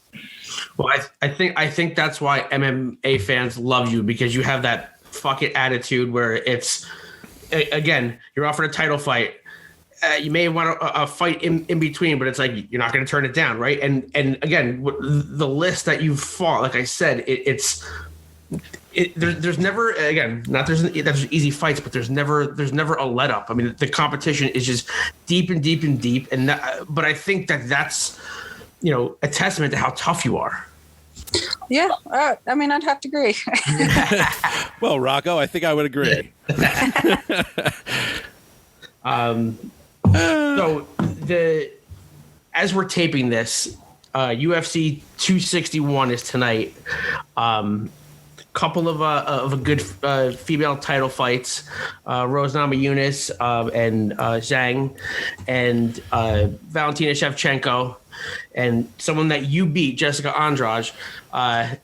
Well, I think that's why MMA fans love you, because you have that fucking attitude where it's, again, you're offered a title fight. You may want a fight in between, but it's like you're not going to turn it down, right? And again, the list that you've fought, like I said, there's never, again, not there's easy fights, but there's never a let up. I mean, the competition is just deep and deep and deep, and but I think that's a testament to how tough you are. Yeah, I mean, I'd have to agree. Well, Rocco, I think I would agree. So as we're taping this, UFC 261 is tonight. Couple of a good female title fights, Rose Namajunas and Zhang, and Valentina Shevchenko, and someone that you beat, Jessica Andrade.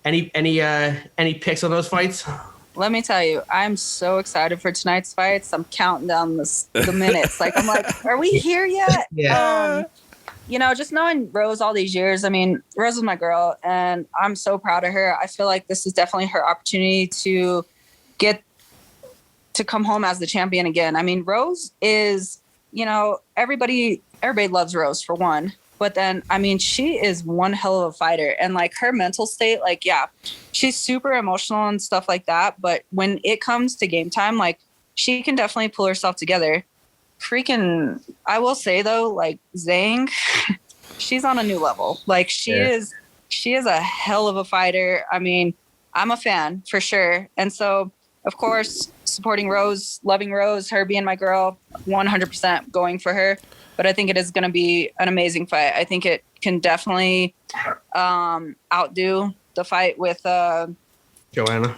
Any picks on those fights? Let me tell you, I'm so excited for tonight's fights. I'm counting down the minutes. Like I'm like, are we here yet? Yeah. Just knowing Rose all these years, I mean, Rose is my girl, and I'm so proud of her. I feel like this is definitely her opportunity to get to come home as the champion again. I mean, Rose is, everybody loves Rose for one. But then, I mean, she is one hell of a fighter, and like her mental state, like, yeah, she's super emotional and stuff like that. But when it comes to game time, like she can definitely pull herself together. Freaking, I will say though, like Zhang, she's on a new level. Like she is a hell of a fighter. I mean, I'm a fan for sure. And so of course, supporting Rose, loving Rose, her being my girl, 100% going for her. But I think it is going to be an amazing fight. I think it can definitely outdo the fight with Joanna.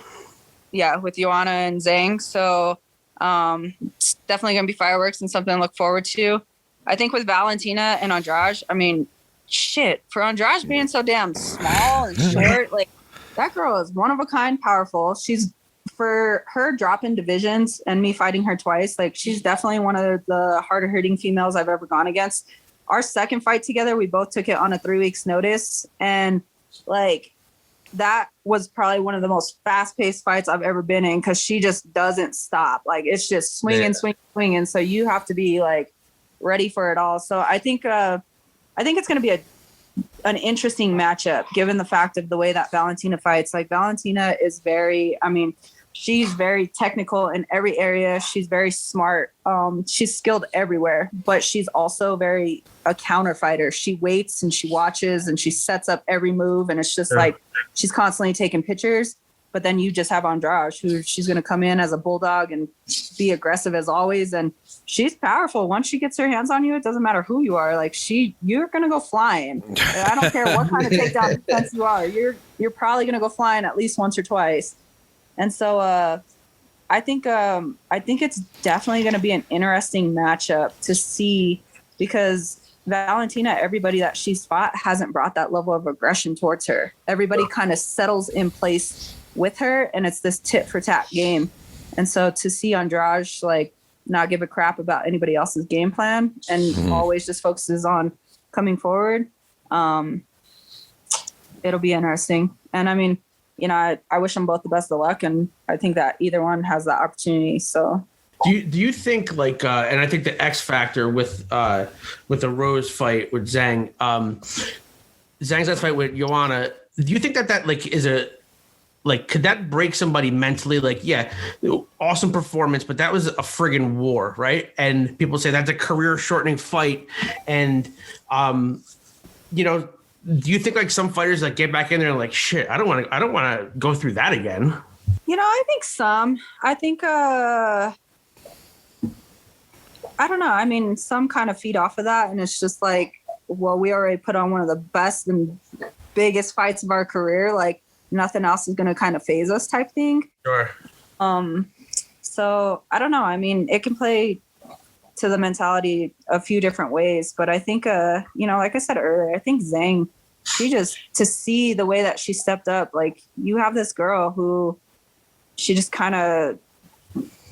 Yeah, with Joanna and Zhang. So It's definitely going to be fireworks and something to look forward to. I think with Valentina and Andrade, I mean, shit, for Andrade being so damn small and short, like that girl is one of a kind, powerful. She's, for her dropping divisions and me fighting her twice, like she's definitely one of the harder hitting females I've ever gone against. Our second fight together, we both took it on a 3 weeks notice. And like, that was probably one of the most fast-paced fights I've ever been in, because she just doesn't stop. Like, it's just swinging. So you have to be like ready for it all. So I think it's going to be an interesting matchup, given the fact of the way that Valentina fights. Like, Valentina is she's very technical in every area. She's very smart. She's skilled everywhere, but she's also a counter fighter. She waits and she watches and she sets up every move. And it's just like, she's constantly taking pictures. But then you just have Andrade, who she's going to come in as a bulldog and be aggressive as always. And she's powerful. Once she gets her hands on you, it doesn't matter who you are. Like, you're going to go flying. I don't care what kind of takedown defense you are. You're probably going to go flying at least once or twice. And so I think it's definitely going to be an interesting matchup to see, because Valentina, everybody that she's fought hasn't brought that level of aggression towards her. Everybody kind of settles in place with her, and it's this tit for tat game. And so to see Andrade like not give a crap about anybody else's game plan and always just focuses on coming forward, it'll be interesting. And I mean, you know, I wish them both the best of luck, and I think that either one has that opportunity. So, do you think like, and I think the X factor with the Rose fight with Zhang, Zhang's last fight with Joanna, do you think that like is could that break somebody mentally? Like, yeah, awesome performance, but that was a friggin' war, right? And people say that's a career shortening fight, and you know. Do you think like some fighters like get back in there and like, shit, I don't want to go through that again? You know, I think some. I think I don't know. I mean, some kind of feed off of that, and it's just like, well, we already put on one of the best and biggest fights of our career. Like, nothing else is going to kind of phase us, type thing. Sure. So I don't know. I mean, it can play to the mentality a few different ways, but I think you know, like I said earlier, I think Zhang, she just, to see the way that she stepped up, like, you have this girl who she just kind of,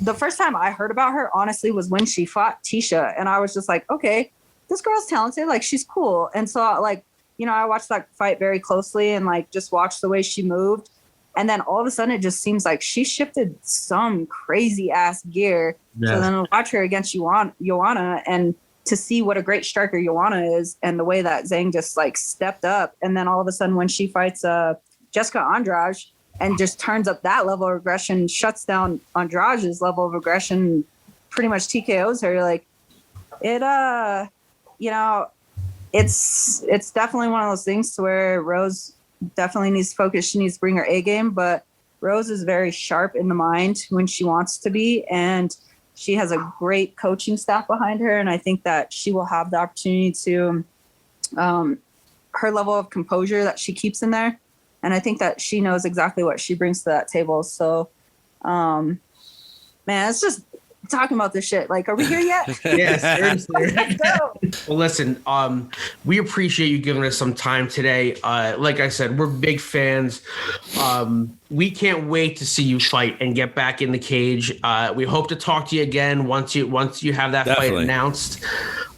the first time I heard about her honestly was when she fought Tisha, and I was just like, okay, this girl's talented, like she's cool. And so like, you know, I watched that fight very closely and like just watched the way she moved, and then all of a sudden it just seems like she shifted some crazy ass gear. Yeah. So then I watch her against Joanna, and to see what a great striker Joanna is, and the way that Zhang just like stepped up. And then all of a sudden when she fights Jessica Andrade and just turns up that level of aggression, shuts down Andrade's level of aggression, pretty much TKOs her, like it, you know, it's definitely one of those things to where Rose definitely needs to focus. She needs to bring her A game, but Rose is very sharp in the mind when she wants to be, and she has a great coaching staff behind her. And I think that she will have the opportunity to, her level of composure that she keeps in there. And I think that she knows exactly what she brings to that table. So, man, it's just talking about this shit. Like, are we here yet? Yes, seriously. Let's go. Well, listen, we appreciate you giving us some time today. Like I said, we're big fans. We can't wait to see you fight and get back in the cage. We hope to talk to you again once you have that fight announced.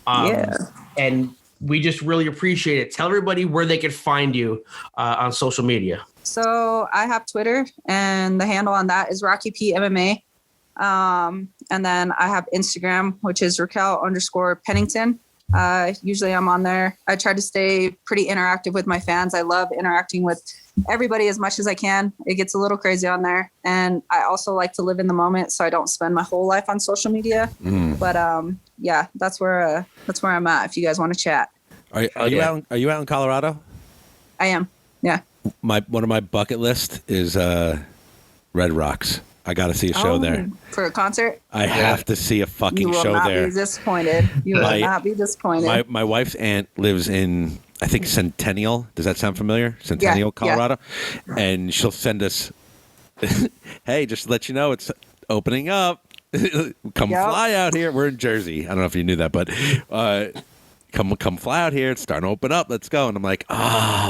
And we just really appreciate it. Tell everybody where they can find you on social media. So I have Twitter, and the handle on that is Rocky P MMA. And then I have Instagram, which is Raquel_Pennington. Usually I'm on there. I try to stay pretty interactive with my fans. I love interacting with everybody as much as I can. It gets a little crazy on there. And I also like to live in the moment, so I don't spend my whole life on social media. But yeah, that's where I'm at if you guys want to chat. Are you out in Colorado? I am. Yeah. One of my bucket list is Red Rocks. I got to see a show there. For a concert? I have to see a fucking show there. You will not be disappointed. You will not be disappointed. My wife's aunt lives in, I think, Centennial. Does that sound familiar? Centennial, Colorado. Yeah. And she'll send us, hey, just to let you know, it's opening up. Come fly out here. We're in Jersey. I don't know if you knew that, but come fly out here. It's starting to open up. Let's go. And I'm like,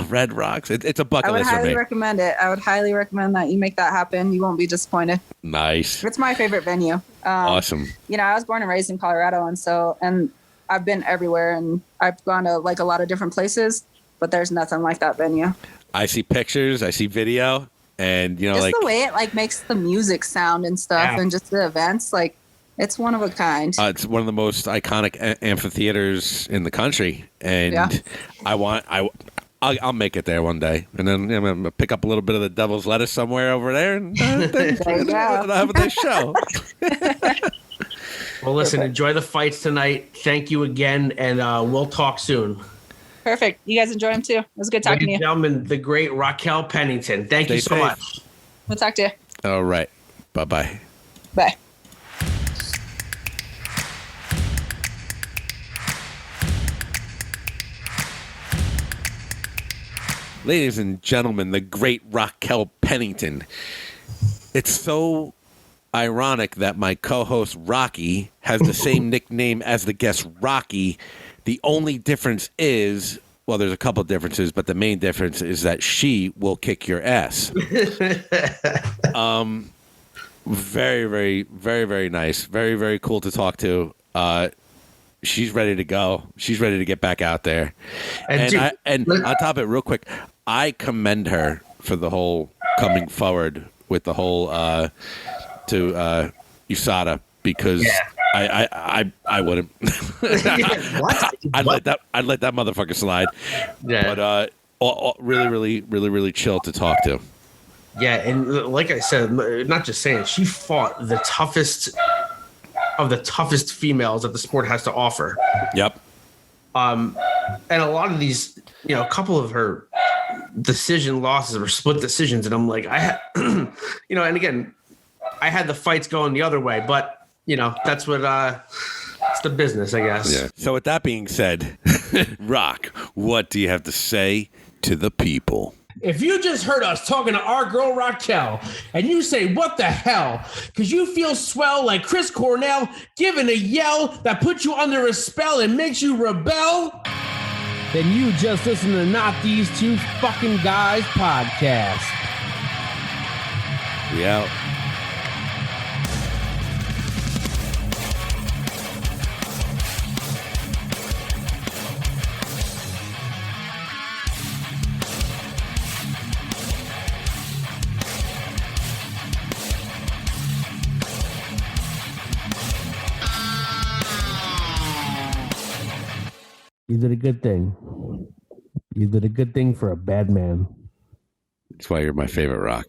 Red Rocks. It's a bucket list for me. I would highly recommend it. I would highly recommend that you make that happen. You won't be disappointed. Nice. It's my favorite venue. Awesome. I was born and raised in Colorado, and I've been everywhere, and I've gone to like a lot of different places, but there's nothing like that venue. I see pictures. I see video. And, just like the way it like makes the music sound and stuff and just the events, like it's one of a kind. It's one of the most iconic amphitheaters in the country. And I'll make it there one day. And then I'm going to pick up a little bit of the devil's lettuce somewhere over there. And I'll have a nice show. Well, listen, enjoy the fights tonight. Thank you again. And we'll talk soon. Perfect. You guys enjoy them too. It was good talking to you. Gentlemen, the great Raquel Pennington. Thank you so much. We'll talk to you. All right. Bye-bye. Bye. Ladies and gentlemen, the great Raquel Pennington. It's so ironic that my co-host Rocky has the same nickname as the guest Rocky. The only difference is, well, there's a couple of differences, but the main difference is that she will kick your ass. Very, very, very, very nice. Very, very cool to talk to. She's ready to go. She's ready to get back out there. And on top of it, real quick, I commend her for the whole coming forward with the whole to USADA, because I wouldn't. What? I'd let that motherfucker slide. Yeah. But really, really, really, really chill to talk to. Yeah, and like I said, not just saying, she fought the toughest of the toughest females that the sport has to offer. Yep. And a lot of these, a couple of her decision losses or split decisions, and I'm like, and again, I had the fights going the other way, but that's what it's the business, I guess. Yeah. So with that being said, Rock, what do you have to say to the people? If you just heard us talking to our girl Raquel and you say, what the hell? Because you feel swell like Chris Cornell giving a yell that puts you under a spell and makes you rebel, then you just listen to Not These Two Fucking Guys podcast. We out. You did a good thing. You did a good thing for a bad man. That's why you're my favorite, Rock.